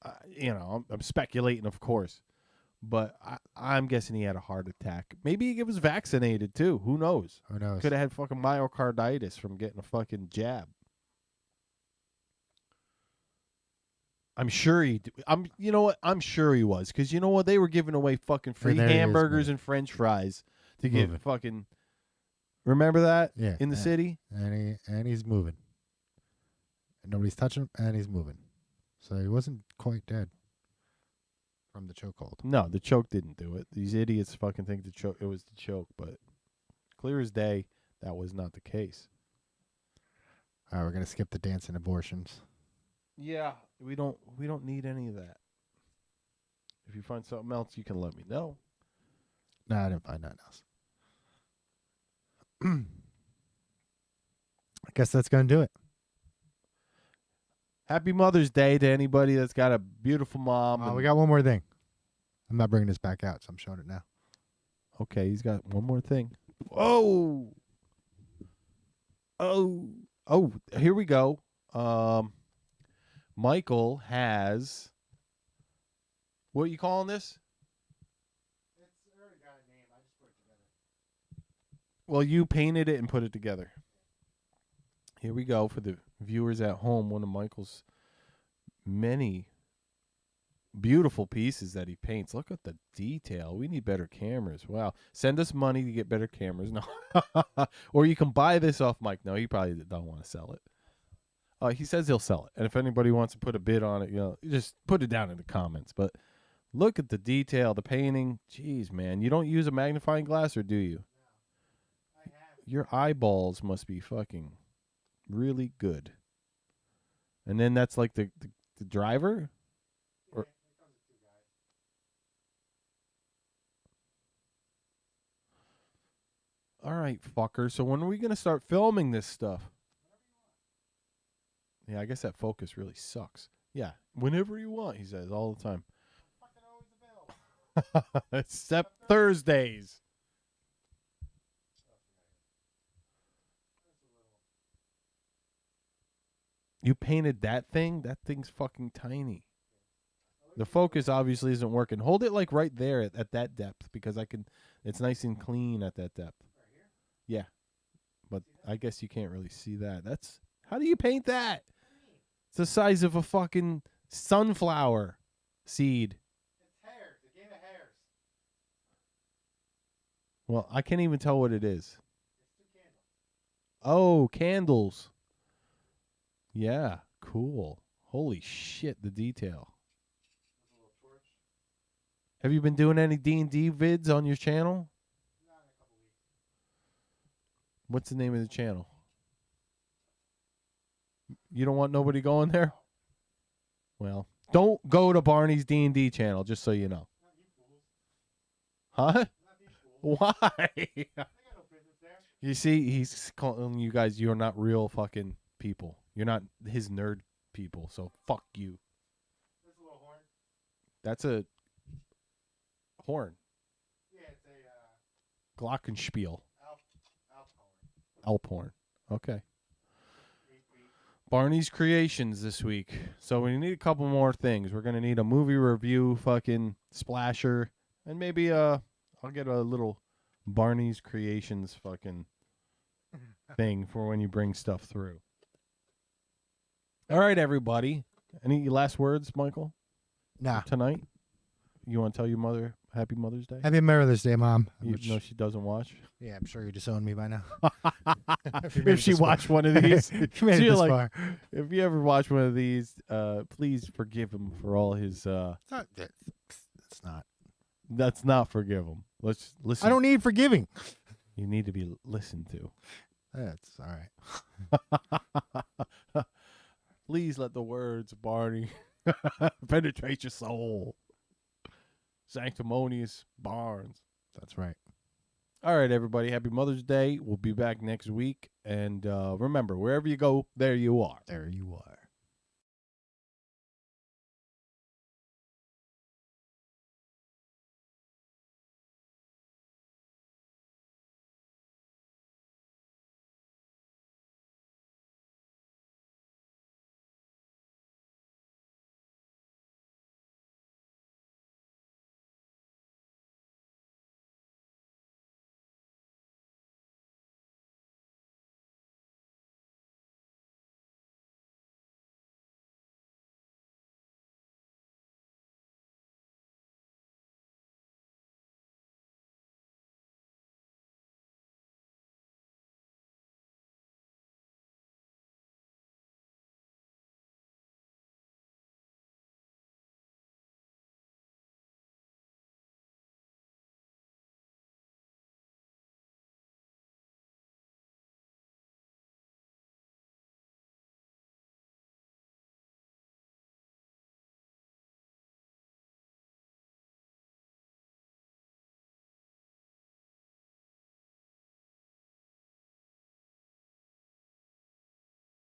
I'm speculating, of course, But I'm guessing he had a heart attack. Maybe he was vaccinated too. Who knows? Who knows? Could have had fucking myocarditis from getting a fucking jab. I'm sure he. You know what? I'm sure he was, because you know what? They were giving away fucking free there he is, hamburgers man. and French fries to Moving. get fucking. Remember that? Yeah. In the city. And he's moving. And nobody's touching him, and he's moving. So he wasn't quite dead from the chokehold. No, the choke didn't do it. These idiots fucking think it was the choke, but clear as day, that was not the case. All right, we're gonna skip the dance and abortions. Yeah, we don't need any of that. If you find something else, you can let me know. No, I didn't find nothing else. I guess that's gonna do it. Happy Mother's Day to anybody that's got a beautiful mom. We got one more thing. I'm not bringing this back out, so I'm showing it now. Okay, he's got one more thing. Oh, here we go. Michael has. What are you calling this? It's already got a name. I just put it together. Well, you painted it and put it together. Here we go for the viewers at home. One of Michael's many beautiful pieces that he paints. Look at the detail. We need better cameras. Wow. Send us money to get better cameras. No. Or you can buy this off Mike. No, he probably don't want to sell it. He says he'll sell it. And if anybody wants to put a bid on it, just put it down in the comments. But look at the detail, the painting. Jeez, man. You don't use a magnifying glass, or do you? I have. Your eyeballs must be fucking really good. And then that's like the driver? Or all right, fucker. So when are we going to start filming this stuff? Yeah, I guess that focus really sucks. Yeah, whenever you want, he says all the time. Except Thursdays. You painted that thing? That thing's fucking tiny. The focus obviously isn't working. Hold it like right there at that depth, because it's nice and clean at that depth. Yeah. But I guess you can't really see that. How do you paint that? It's the size of a fucking sunflower seed. It's hairs. A game of hairs. Well, I can't even tell what it is. It's 2 candles. Oh, candles. Yeah, cool. Holy shit, the detail. There's a little torch. Have you been doing any D&D vids on your channel? Not in a couple weeks. What's the name of the channel? You don't want nobody going there? Well, don't go to Barney's D&D channel, just so you know. Not you fools. Huh? Not these fools. Why? They got no business there. You see, he's calling you guys, you're not real fucking people. You're not his nerd people, so fuck you. There's a little horn. That's a horn. Yeah, it's a Glockenspiel. Alp horn. Alphorn. Okay. 8 feet. Barney's Creations this week. So we need a couple more things. We're going to need a movie review fucking splasher. And maybe I'll get a little Barney's Creations fucking thing for when you bring stuff through. All right, everybody. Any last words, Michael? Nah. Tonight? You want to tell your mother Happy Mother's Day? Happy Mother's Day, Mom. You know she doesn't watch? Yeah, I'm sure you disowned me by now. If she watched one of these. If you made it You're this like, far. if you ever watch one of these, please forgive him for all his... It's not. That's not forgive him. Let's listen. I don't need forgiving. You need to be listened to. That's all right. Please let the words, Barney, penetrate your soul. Sanctimonious Barnes. That's right. All right, everybody. Happy Mother's Day. We'll be back next week. And remember, wherever you go, there you are. There you are.